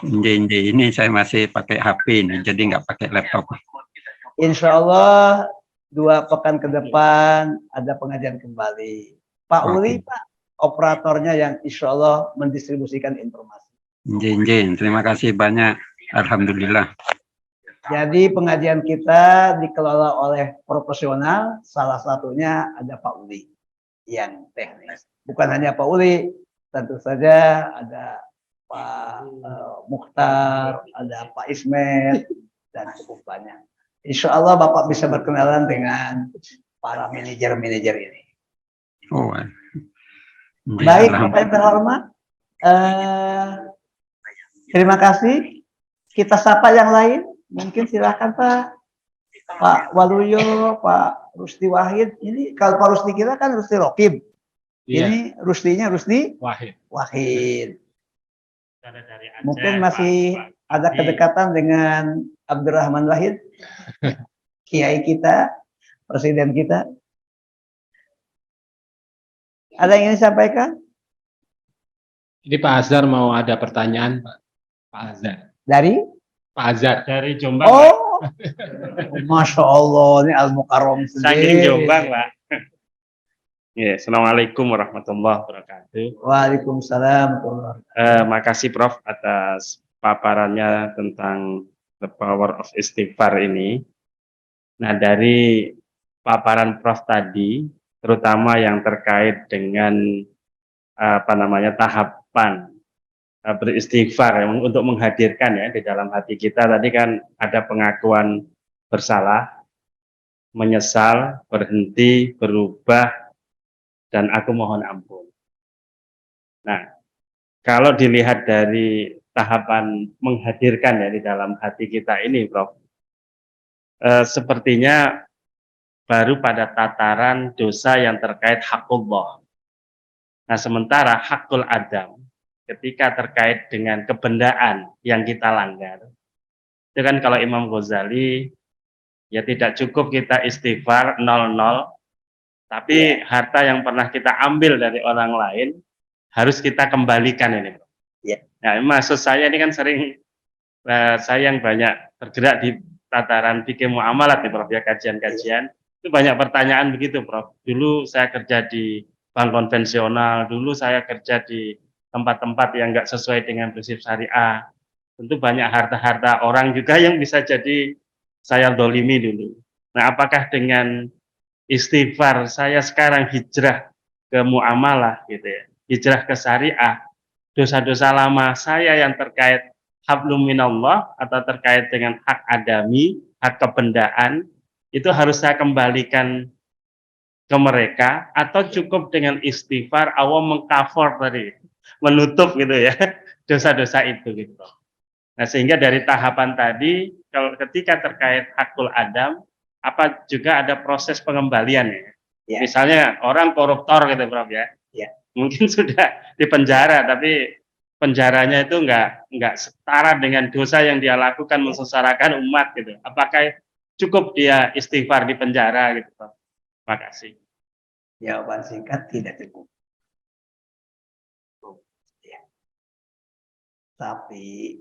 Jinji, ini saya masih pakai HP ini, jadi nggak pakai laptop. Insya Allah 2 pekan ke depan ada pengajian kembali. Pak Uli, Pak, operatornya yang insya Allah mendistribusikan informasi. Jinji, terima kasih banyak. Alhamdulillah. Jadi pengajian kita dikelola oleh profesional, salah satunya ada Pak Uli yang teknis. Bukan hanya Pak Uli, tentu saja ada Pak Mukhtar, ada Pak Ismet, dan cukup banyak. Insya Allah Bapak bisa berkenalan dengan para manajer-manajer ini. Oh, Baik, Bapak yang terhormat, terima kasih. Kita sapa yang lain. Mungkin silahkan Pak. Pak Waluyo, Pak Rusdi Wahid. Ini kalau Pak Rusdi kita kan Rusdi Rokib. Iya. Ini Rusdinya Rusdi Wahid. Wahid. Dari Aceh, Mungkin masih ada kedekatan dengan Abdurrahman Wahid. Kiai kita, presiden kita. Ada yang ingin disampaikan? Ini Pak Azhar mau ada pertanyaan, Pak. Pak Azhar. Dari? Pak Azhar dari Jombang. Oh, Masya Allah, ini Al-Mukarram sendiri. Saking Jombang, Pak. Ya, Assalamualaikum warahmatullahi wabarakatuh. Waalaikumsalam. Makasih Prof atas paparannya tentang the power of istighfar ini. Nah, dari paparan Prof tadi, terutama yang terkait dengan tahapan beristighfar untuk menghadirkan ya di dalam hati kita, tadi kan ada pengakuan bersalah, menyesal, berhenti, berubah, dan aku mohon ampun. Nah, kalau dilihat dari tahapan menghadirkan ya di dalam hati kita ini, Prof, sepertinya baru pada tataran dosa yang terkait hakullah. Nah, sementara hakul adam, ketika terkait dengan kebendaan yang kita langgar, itu kan kalau Imam Ghazali, ya tidak cukup kita istighfar 00, tapi harta yang pernah kita ambil dari orang lain, harus kita kembalikan ini. Nah, maksud saya ini kan sering, saya yang banyak bergerak di tataran fikih muamalat nih Prof, ya kajian-kajian, itu banyak pertanyaan begitu Prof. Dulu saya kerja di bank konvensional, dulu saya kerja di tempat-tempat yang nggak sesuai dengan prinsip syariah. Tentu banyak harta-harta orang juga yang bisa jadi saya dolimi dulu. Nah, apakah dengan istighfar saya sekarang hijrah ke muamalah gitu ya, hijrah ke syariah, dosa-dosa lama saya yang terkait hablum minallah atau terkait dengan hak adami, hak kebendaan, itu harus saya kembalikan ke mereka, atau cukup dengan istighfar Allah mengcover tadi, menutup gitu ya dosa-dosa itu gitu. Nah, sehingga dari tahapan tadi, kalau ketika terkait hakul adam, apa juga ada proses pengembalian ya? Ya. Misalnya orang koruptor gitu, Prof ya. Ya. Mungkin sudah di penjara, tapi penjaranya itu nggak setara dengan dosa yang dia lakukan mensesarakan umat gitu. Apakah cukup dia istighfar di penjara gitu, Prof? Terima kasih. Jawaban singkat tidak cukup. Ya. Tapi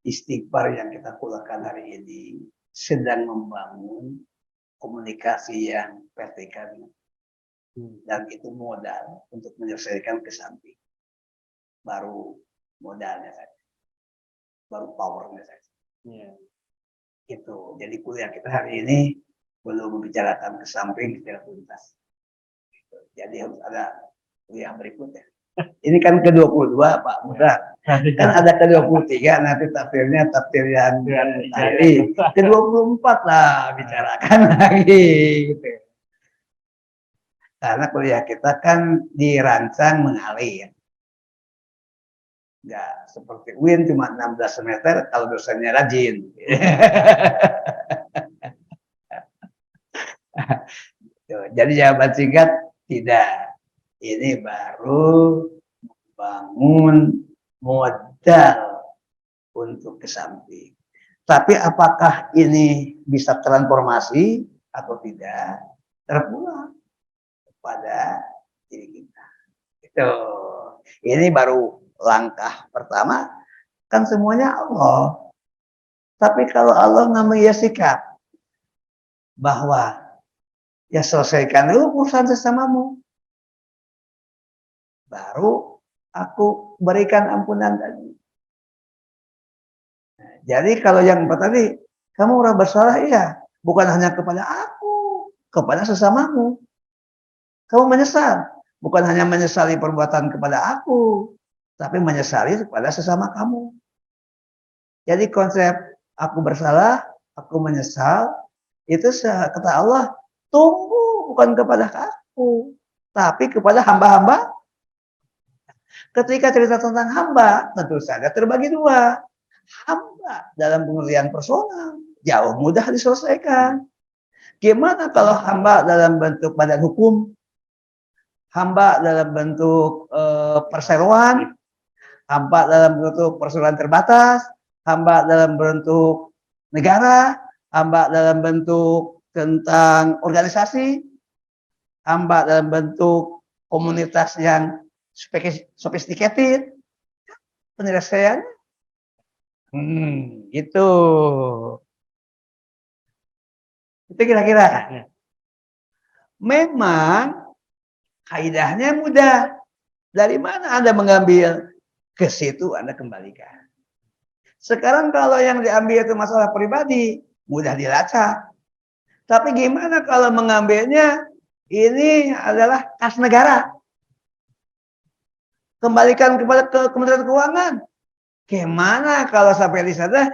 istighfar yang kita lakukan hari ini sedang membangun komunikasi yang vertikal. Dan itu modal untuk menyelesaikan ke samping. Baru modalnya saja. Baru powernya saja. Ya. Itu. Jadi kuliah kita hari ini belum membicarakan ke samping secara tuntas. Gitu. Jadi harus ada kuliah berikutnya. Ini kan ke-22 Pak Muda. Kan ada ke-23 nanti tafsirnya tafsir yang tadi. Ke-24 lah bicarakan lagi gitu. Karena kuliah kita kan dirancang mengalir. Enggak seperti UIN cuma 16 semester kalau dosennya rajin. Jadi jawaban singkat tidak. Ini baru membangun modal untuk ke samping. Tapi apakah ini bisa transformasi atau tidak? Terpulang pada diri kita. Itu. Ini baru langkah pertama. Kan semuanya Allah. Tapi kalau Allah namanya sikap bahwa ya selesaikan dulu urusan sesamamu. Baru aku berikan ampunan tadi. Nah, jadi kalau yang tadi, kamu orang bersalah iya, bukan hanya kepada aku, kepada sesamamu. Kamu menyesal, bukan hanya menyesali perbuatan kepada aku, tapi menyesali kepada sesama kamu. Jadi konsep aku bersalah, aku menyesal, itu kata Allah, tunggu bukan kepada aku, tapi kepada hamba-hamba. Ketika cerita tentang hamba, tentu saja terbagi dua. Hamba dalam pengertian personal, jauh mudah diselesaikan. Gimana kalau hamba dalam bentuk badan hukum, hamba dalam bentuk perseroan, hamba dalam bentuk perseroan terbatas, hamba dalam bentuk negara, hamba dalam bentuk tentang organisasi, hamba dalam bentuk komunitas yang sophisticated, penyelesaian, gitu. Itu kira-kira. Memang kaidahnya mudah. Dari mana Anda mengambil? Ke situ Anda kembalikan. Sekarang kalau yang diambil itu masalah pribadi, mudah dilacak. Tapi gimana kalau mengambilnya ini adalah kas negara? Kembalikan kepada Kementerian Keuangan. Gimana kalau sampai di sana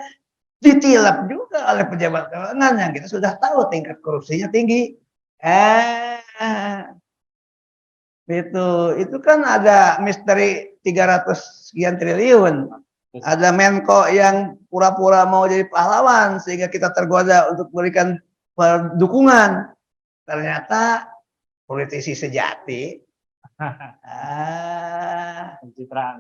ditilap juga oleh pejabat keuangan yang kita sudah tahu tingkat korupsinya tinggi. Itu kan ada misteri 300 sekian triliun. Ada Menko yang pura-pura mau jadi pahlawan sehingga kita tergoda untuk memberikan dukungan. Ternyata politisi sejati.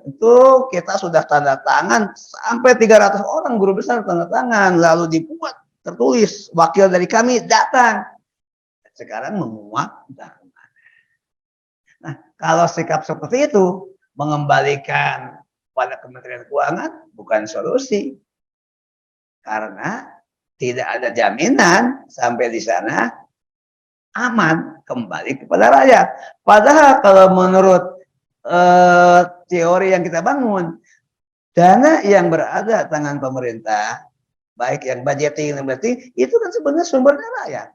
Itu kita sudah tanda tangan sampai 300 orang guru besar tanda tangan, lalu dibuat tertulis wakil dari kami datang. Sekarang menguap entah kemana. Nah, kalau sikap seperti itu mengembalikan pada Kementerian Keuangan bukan solusi, karena tidak ada jaminan sampai di sana aman kembali kepada rakyat. Padahal kalau menurut teori yang kita bangun, dana yang berada tangan pemerintah, baik yang budgeting dan budgeting, itu kan sebenarnya sumbernya rakyat.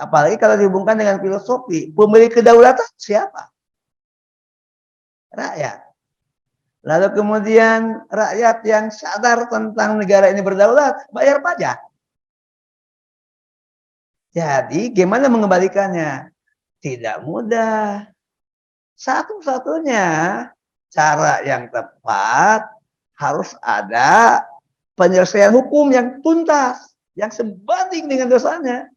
Apalagi kalau dihubungkan dengan filosofi, pemilik kedaulatan siapa? Rakyat. Lalu kemudian rakyat yang sadar tentang negara ini berdaulat, bayar pajak. Jadi gimana mengembalikannya? Tidak mudah. Satu-satunya cara yang tepat harus ada penyelesaian hukum yang tuntas, yang sebanding dengan dosanya.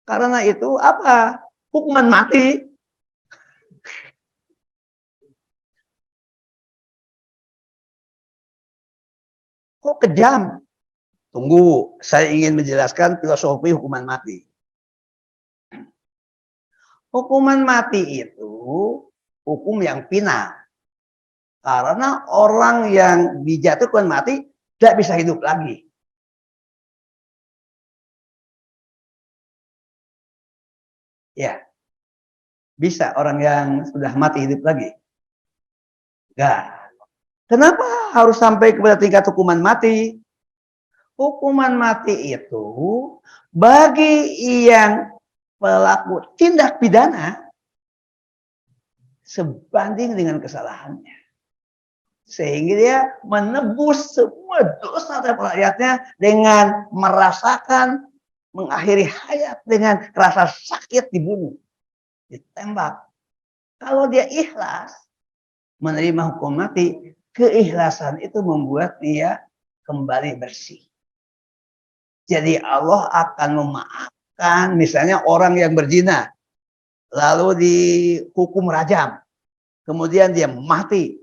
Karena itu apa? Hukuman mati. Kok kejam? Tunggu, saya ingin menjelaskan filosofi hukuman mati. Hukuman mati itu hukum yang final. Karena orang yang dijatuhkan mati tidak bisa hidup lagi. Ya, bisa orang yang sudah mati hidup lagi? Enggak. Kenapa harus sampai kepada tingkat hukuman mati? Hukuman mati itu bagi yang pelaku tindak pidana sebanding dengan kesalahannya. Sehingga dia menebus semua dosa terhadap rakyatnya dengan merasakan mengakhiri hayat dengan rasa sakit dibunuh, ditembak. Kalau dia ikhlas menerima hukum mati, keikhlasan itu membuat dia kembali bersih. Jadi Allah akan memaafkan misalnya orang yang berzina, lalu dihukum rajam, kemudian dia mati.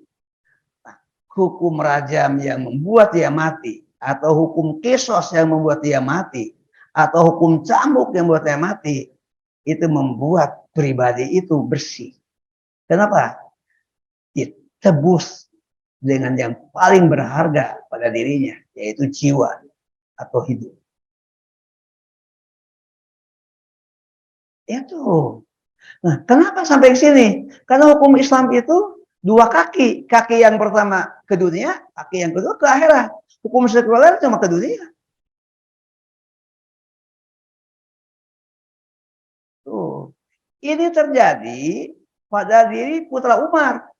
Nah, hukum rajam yang membuat dia mati, atau hukum kisos yang membuat dia mati, atau hukum cambuk yang membuat dia mati, itu membuat pribadi itu bersih. Kenapa? Ditebus dengan yang paling berharga pada dirinya, yaitu jiwa atau hidup. Itu. Nah, kenapa sampai ke sini? Karena hukum Islam itu dua kaki. Kaki yang pertama ke dunia, kaki yang kedua ke akhirat. Hukum sekuler cuma ke dunia. Tuh. Ini terjadi pada diri putra Umar.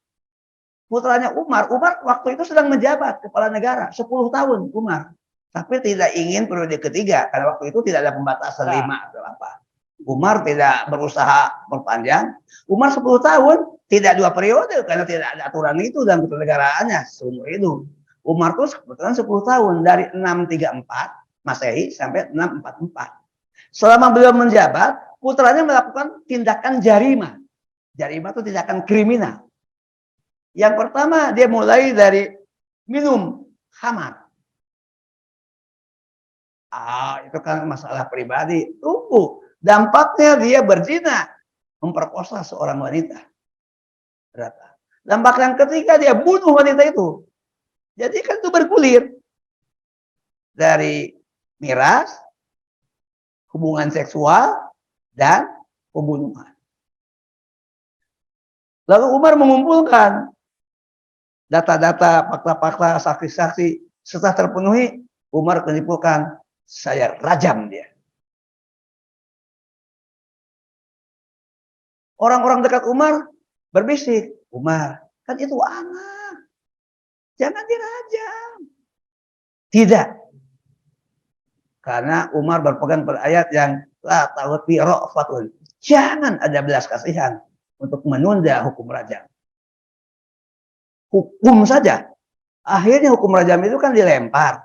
Putranya Umar waktu itu sedang menjabat kepala negara, 10 tahun Umar. Tapi tidak ingin periode ketiga, karena waktu itu tidak ada pembatasan 5 atau apa. Umar tidak berusaha perpanjang. Umar 10 tahun, tidak 2 periode, karena tidak ada aturan itu dalam ketatanegaraan seumur hidup. Umar itu kebetulan 10 tahun, dari 634 Masehi sampai 644. Selama beliau menjabat, putranya melakukan tindakan jarima. Jarima itu tindakan kriminal. Yang pertama, dia mulai dari minum khamar. Itu kan masalah pribadi. Tunggu. Dampaknya dia berzina, memperkosa seorang wanita. Dampak yang ketiga, dia bunuh wanita itu. Jadi kan itu bergulir. Dari miras, hubungan seksual, dan pembunuhan. Lalu Umar mengumpulkan data-data, fakta-fakta, saksi-saksi. Setelah terpenuhi, Umar menyimpulkan, saya rajam dia. Orang-orang dekat Umar berbisik, Umar, kan itu anak, jangan dirajam. Tidak. Karena Umar berpegang pada ayat yang la ta'uti ra'fatun. Jangan ada belas kasihan untuk menunda hukum rajam. Hukum saja. Akhirnya hukum rajam itu kan dilempar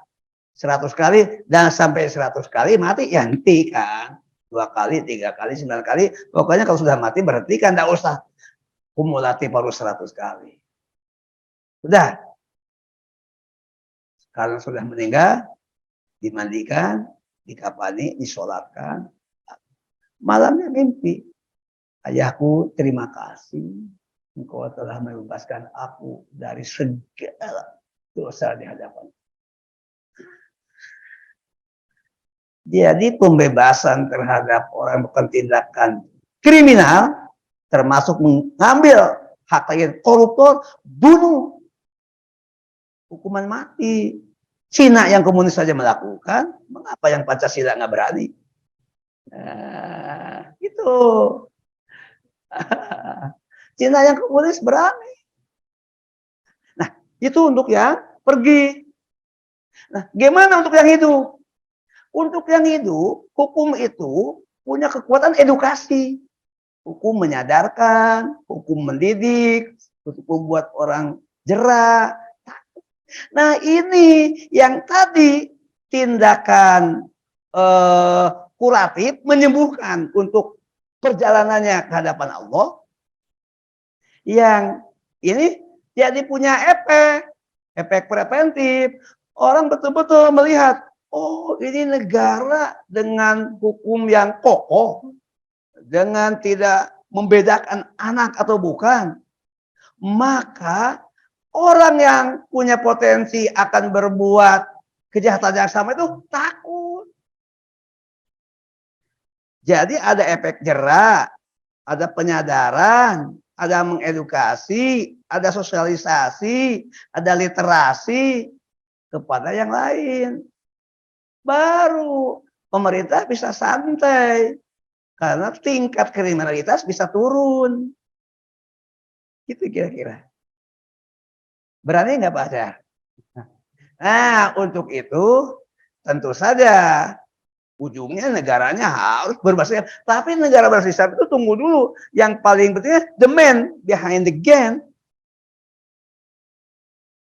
100 kali dan sampai 100 kali mati ya henti kan. 2 kali, 3 kali, 9 kali. Pokoknya kalau sudah mati berhentikan, tidak usah kumulatif harus 100 kali. Sudah. Kalau sudah meninggal, dimandikan, dikafani, disolatkan. Malamnya mimpi. Ayahku, terima kasih. Engkau telah membebaskan aku dari segala dosa di hadapan. Jadi pembebasan terhadap orang yang melakukan tindakan kriminal, termasuk mengambil harta yang koruptor, bunuh, hukuman mati. Cina yang komunis saja melakukan, mengapa yang Pancasila nggak berani? Nah, itu. Cina yang komunis berani. Nah, itu untuk yang pergi. Nah, gimana untuk yang hidup? Untuk yang hidup, hukum itu punya kekuatan edukasi. Hukum menyadarkan, hukum mendidik, hukum membuat orang jera. Nah ini yang tadi tindakan kuratif menyembuhkan untuk perjalanannya ke hadapan Allah, yang ini jadi punya efek preventif. Orang betul-betul melihat, oh ini negara dengan hukum yang kokoh, dengan tidak membedakan anak atau bukan, maka orang yang punya potensi akan berbuat kejahatan yang sama itu takut. Jadi ada efek jerak, ada penyadaran, ada mengedukasi, ada sosialisasi, ada literasi kepada yang lain. Baru pemerintah bisa santai karena tingkat kriminalitas bisa turun. Gitu kira-kira. Berani nggak Pak Asyar? Nah, untuk itu tentu saja ujungnya negaranya harus berbasis Islam. Tapi negara berbasis Islam itu tunggu dulu. Yang paling pentingnya the man behind the gun.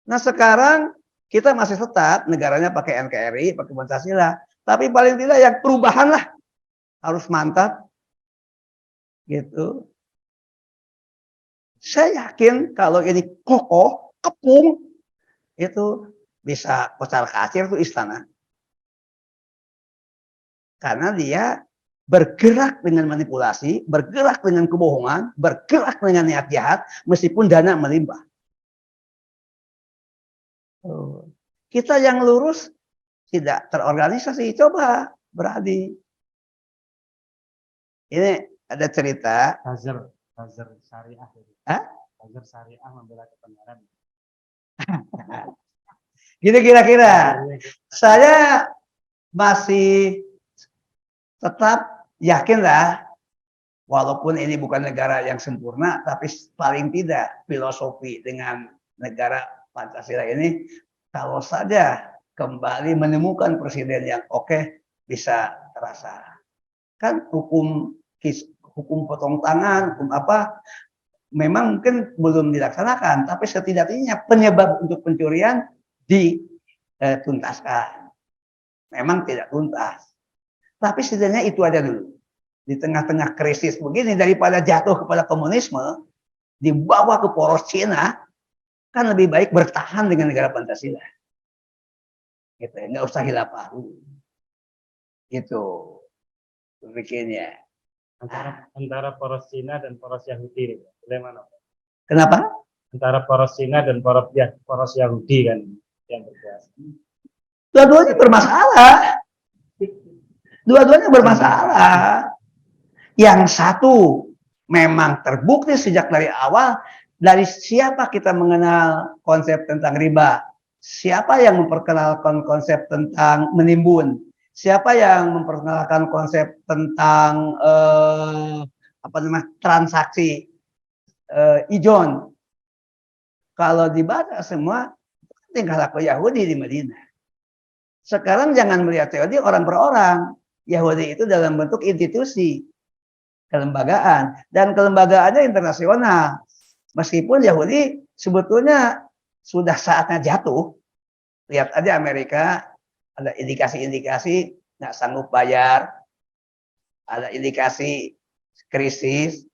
Nah sekarang kita masih tetap negaranya pakai NKRI, pakai Pancasila. Tapi paling tidak yang perubahan lah harus mantap. Gitu. Saya yakin kalau ini kokoh, kepung, itu bisa kocar kacir itu istana. Karena dia bergerak dengan manipulasi, bergerak dengan kebohongan, bergerak dengan niat jahat, meskipun dana melimpah. Kita yang lurus tidak terorganisasi, coba berani. Ini ada cerita. Buzzer syariah. Hah? Buzzer syariah membela kebenaran. Gini kira-kira. Saya masih tetap yakin lah, walaupun ini bukan negara yang sempurna, tapi paling tidak filosofi dengan negara Pancasila ini, kalau saja kembali menemukan presiden yang oke, bisa terasa. Kan hukum potong tangan, hukum apa, memang mungkin belum dilaksanakan, tapi setidaknya penyebab untuk pencurian dituntaskan. Memang tidak tuntas, tapi setidaknya itu aja dulu. Di tengah-tengah krisis begini, daripada jatuh kepada komunisme, dibawa ke poros Cina, kan lebih baik bertahan dengan negara Pancasila. Gitu, nggak usah khilafah. Gitu, pikirnya. Antara poros Cina dan poros Yahudi, bagaimana? Kenapa? Antara poros Cina dan poros Yahudi kan yang berkuasa. Dua-duanya bermasalah. Dua-duanya bermasalah. Yang satu memang terbukti sejak dari awal, dari siapa kita mengenal konsep tentang riba, siapa yang memperkenalkan konsep tentang menimbun, siapa yang memperkenalkan konsep tentang transaksi ijon. Kalau dibaca semua tinggal laku Yahudi di Madinah. Sekarang jangan melihat Yahudi orang per orang. Yahudi itu dalam bentuk institusi, kelembagaan, dan kelembagaannya internasional. Meskipun Yahudi sebetulnya sudah saatnya jatuh. Lihat aja Amerika, ada indikasi-indikasi nggak sanggup bayar, ada indikasi krisis.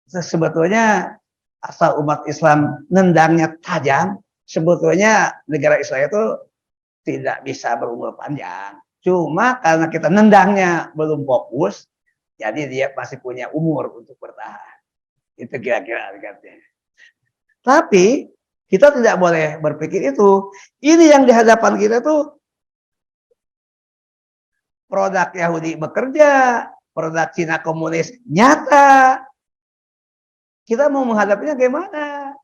Sebetulnya asal umat Islam nendangnya tajam, sebetulnya negara Israel itu tidak bisa berumur panjang. Cuma karena kita nendangnya belum fokus, jadi dia masih punya umur untuk bertahan. Itu kira-kira artinya. Tapi kita tidak boleh berpikir itu. Ini yang di hadapan kita tuh produk Yahudi bekerja, produk Cina komunis nyata. Kita mau menghadapinya gimana?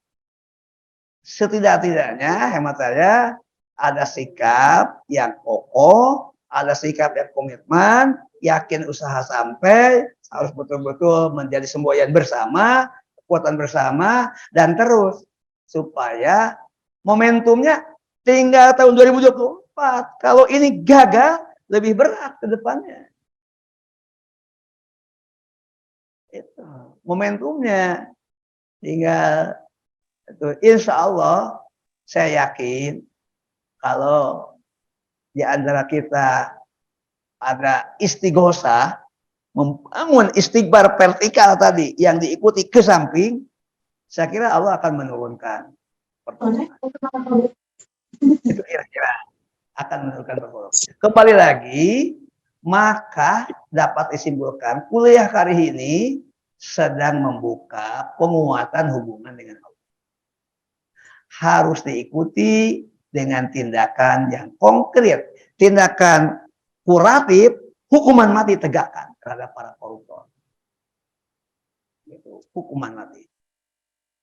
Setidak-tidaknya hemat saya ada sikap yang kokoh, ada sikap yang komitmen, yakin usaha sampai, harus betul-betul menjadi semboyan bersama, kekuatan bersama, dan terus supaya momentumnya tinggal tahun 2024. Kalau ini gagal, lebih berat ke depannya. Itu momentumnya. Tinggal itu, insya Allah saya yakin kalau di antara kita ada istighosa, membangun istighfar vertikal tadi yang diikuti ke samping, saya kira Allah akan menurunkan pertolongan. Itu kira-kira akan menurunkan pertolongan. Kembali lagi, maka dapat disimpulkan kuliah kali ini sedang membuka penguatan hubungan dengan Allah. Harus diikuti dengan tindakan yang konkret, tindakan kuratif, hukuman mati tegakkan terhadap para koruptor. Itu hukuman mati.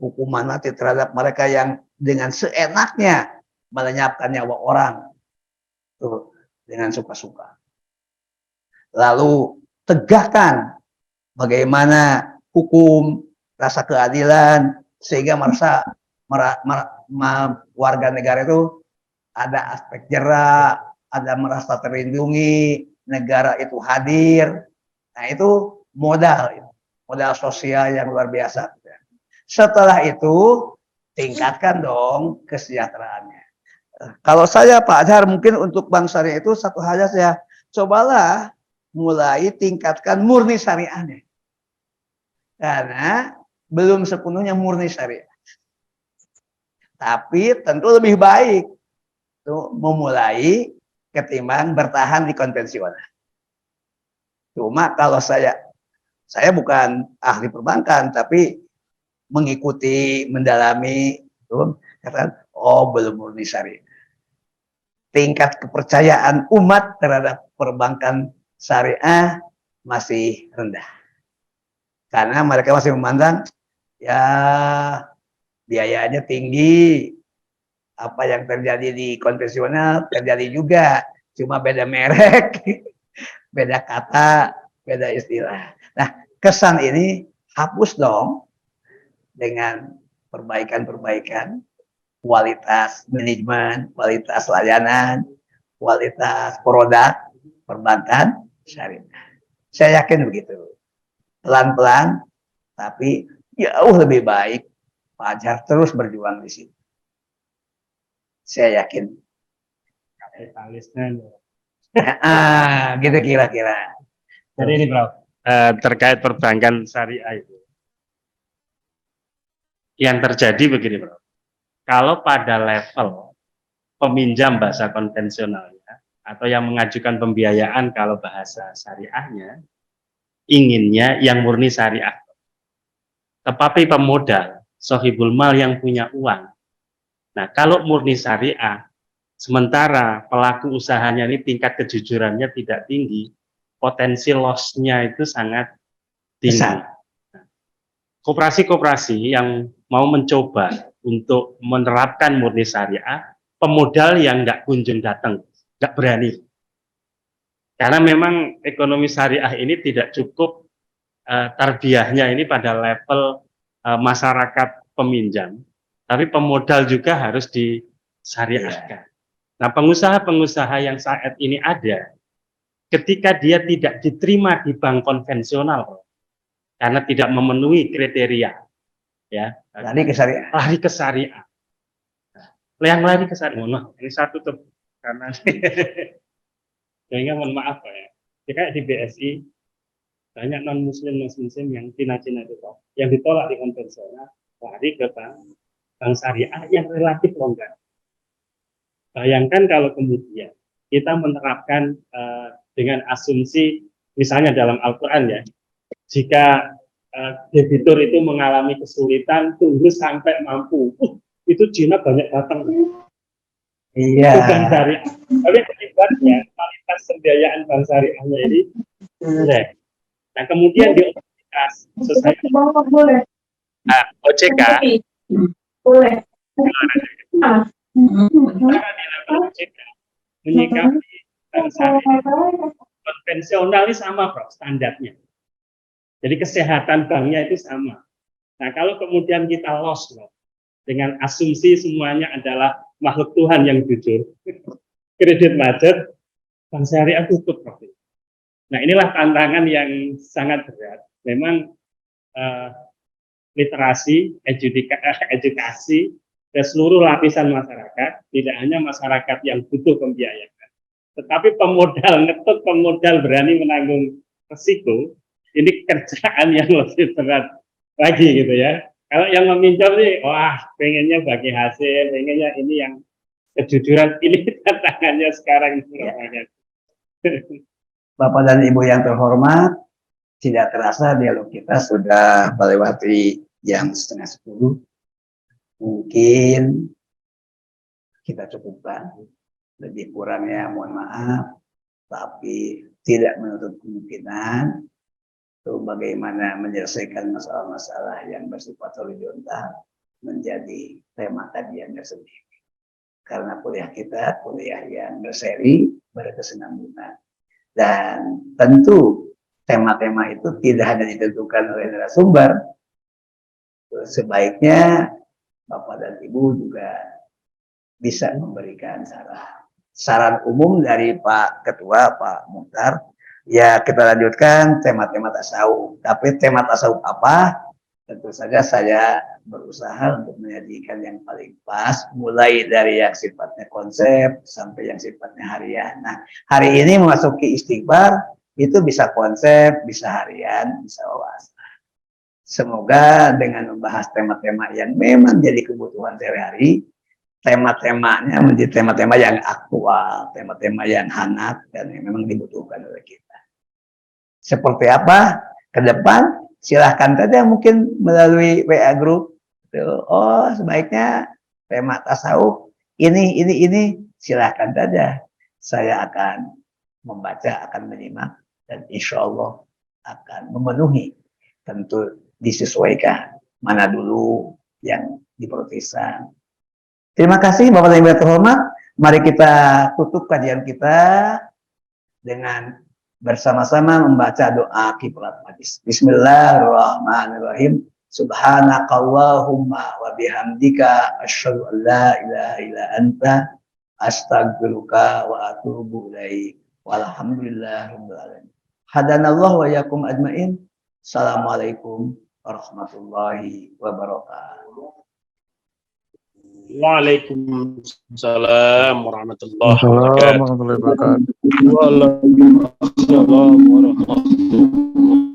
Hukuman mati terhadap mereka yang dengan seenaknya melenyapkan nyawa orang. Tuh, dengan suka-suka. Lalu tegakkan bagaimana hukum, rasa keadilan, sehingga warga negara itu ada aspek jerak, ada merasa terlindungi, negara itu hadir. Nah itu modal sosial yang luar biasa. Setelah itu tingkatkan dong kesejahteraannya. Kalau saya Pak Azhar mungkin untuk Bank Syariah itu satu hal saya cobalah mulai tingkatkan murni syariahnya. Karena belum sepenuhnya murni syariah. Tapi tentu lebih baik tuh memulai ketimbang bertahan di konvensional. Cuma kalau saya bukan ahli perbankan, tapi mengikuti, mendalami, tuh, katakan, oh belum murni syariah. Tingkat kepercayaan umat terhadap perbankan syariah masih rendah. Karena mereka masih memandang, ya biayanya tinggi, apa yang terjadi di konvensional terjadi juga, cuma beda merek, beda kata, beda istilah. Nah, kesan ini hapus dong dengan perbaikan-perbaikan kualitas manajemen, kualitas layanan, kualitas produk perbankan syariah. Saya yakin begitu. Pelan-pelan, tapi jauh lebih baik Pak Azhar terus berjuang di sini. Saya yakin. Kapitalisnya. Gitu kira-kira. Jadi ini bro, terkait perbankan syariah itu. Yang terjadi begini bro, kalau pada level peminjam bahasa konvensionalnya atau yang mengajukan pembiayaan kalau bahasa syariahnya, inginnya yang murni syariah. Tetapi pemodal, sohibul mal yang punya uang. Nah kalau murni syariah, sementara pelaku usahanya ini tingkat kejujurannya tidak tinggi, potensi loss-nya itu sangat tinggi. Koperasi-koperasi yang mau mencoba untuk menerapkan murni syariah, pemodal yang nggak kunjung datang, nggak berani. Karena memang ekonomi syariah ini tidak cukup tarbiyahnya ini pada level masyarakat peminjam, tapi pemodal juga harus disyariahkan. Nah, pengusaha-pengusaha yang saat ini ada, ketika dia tidak diterima di bank konvensional, karena tidak memenuhi kriteria, ya, lari ke syariah. Lari ke syariah. Yang lari ke syariah, mohon ini satu tuh, karena sehingga mohon maaf ya, kayak di BSI banyak non muslim yang Cina-Cina itu yang ditolak di konvensional, lari ke bank syariah yang relatif longgar. Bayangkan kalau kemudian kita menerapkan dengan asumsi, misalnya dalam Al-Quran ya, jika debitur itu mengalami kesulitan, tunggu sampai mampu. Itu Cina banyak datang. Iya. Bank syariah. Tapi akibatnya kualitas pembiayaan bank syariahnya ini jelek. Nah kemudian di otoritas society, OJK, boleh. sementara di level OJK menyikapi bank syariah konvensional ini sama bro, standarnya. Jadi kesehatan banknya itu sama. Nah kalau kemudian kita loss dengan asumsi semuanya adalah makhluk Tuhan yang jujur, kredit macet, bank syariah tutup. Nah inilah tantangan yang sangat berat. Memang literasi, edukasi ke seluruh lapisan masyarakat, tidak hanya masyarakat yang butuh pembiayaan, tetapi pemodal ngetut, pemodal berani menanggung risiko, ini kerjaan yang lebih berat lagi gitu ya. Kalau yang meminjam nih, wah pengennya bagi hasil, pengennya ini yang kejujuran, ini tantangannya sekarang. Ya. Bapak dan Ibu yang terhormat, tidak terasa dialog kita sudah melewati jam 9:30. Mungkin kita cukupkan, lebih kurangnya mohon maaf, tapi tidak menutup kemungkinan untuk bagaimana menyelesaikan masalah-masalah yang bersifat horizontal menjadi tema kajiannya sendiri. Karena kuliah kita kuliah yang berseri, berkesinambungan, dan tentu tema-tema itu tidak hanya ditentukan oleh narasumber. Sebaiknya Bapak dan Ibu juga bisa memberikan saran umum dari Pak Ketua, Pak Muhtar. Ya, kita lanjutkan tema-tema tasawuf. Tapi tema tasawuf apa? Tentu saja saya berusaha untuk menyajikan yang paling pas, mulai dari yang sifatnya konsep sampai yang sifatnya harian. Nah, hari ini memasuki istighfar, itu bisa konsep, bisa harian, bisa wawasan. Semoga dengan membahas tema-tema yang memang jadi kebutuhan sehari-hari, tema-temanya menjadi tema-tema yang aktual, tema-tema yang hangat, dan yang memang dibutuhkan oleh kita. Seperti apa ke depan? Silahkan saja mungkin melalui WA Group. Oh, sebaiknya tema tasawuf ini, silahkan saja. Saya akan membaca, akan menyimak, dan insya Allah akan memenuhi. Tentu disesuaikan mana dulu yang diprioritaskan. Terima kasih Bapak dan Ibu yang terhormat. Mari kita tutup kajian kita dengan bersama-sama membaca doa kifayat majlis. Bismillahirrahmanirrahim. Subhanakallahumma wa bihamdika asyhadu an la ilaha illa anta astaghfiruka wa atubu ilaik. Walhamdulillahirabbil alamin. Hadanallahu wa iyyakum ajmain. Assalamualaikum warahmatullahi wabarakatuh. Waalaikumsalam warahmatullahi Assalamualaikum warahmatullahi wabarakatuh. Waalaikumsalam warahmatullahi wabarakatuh.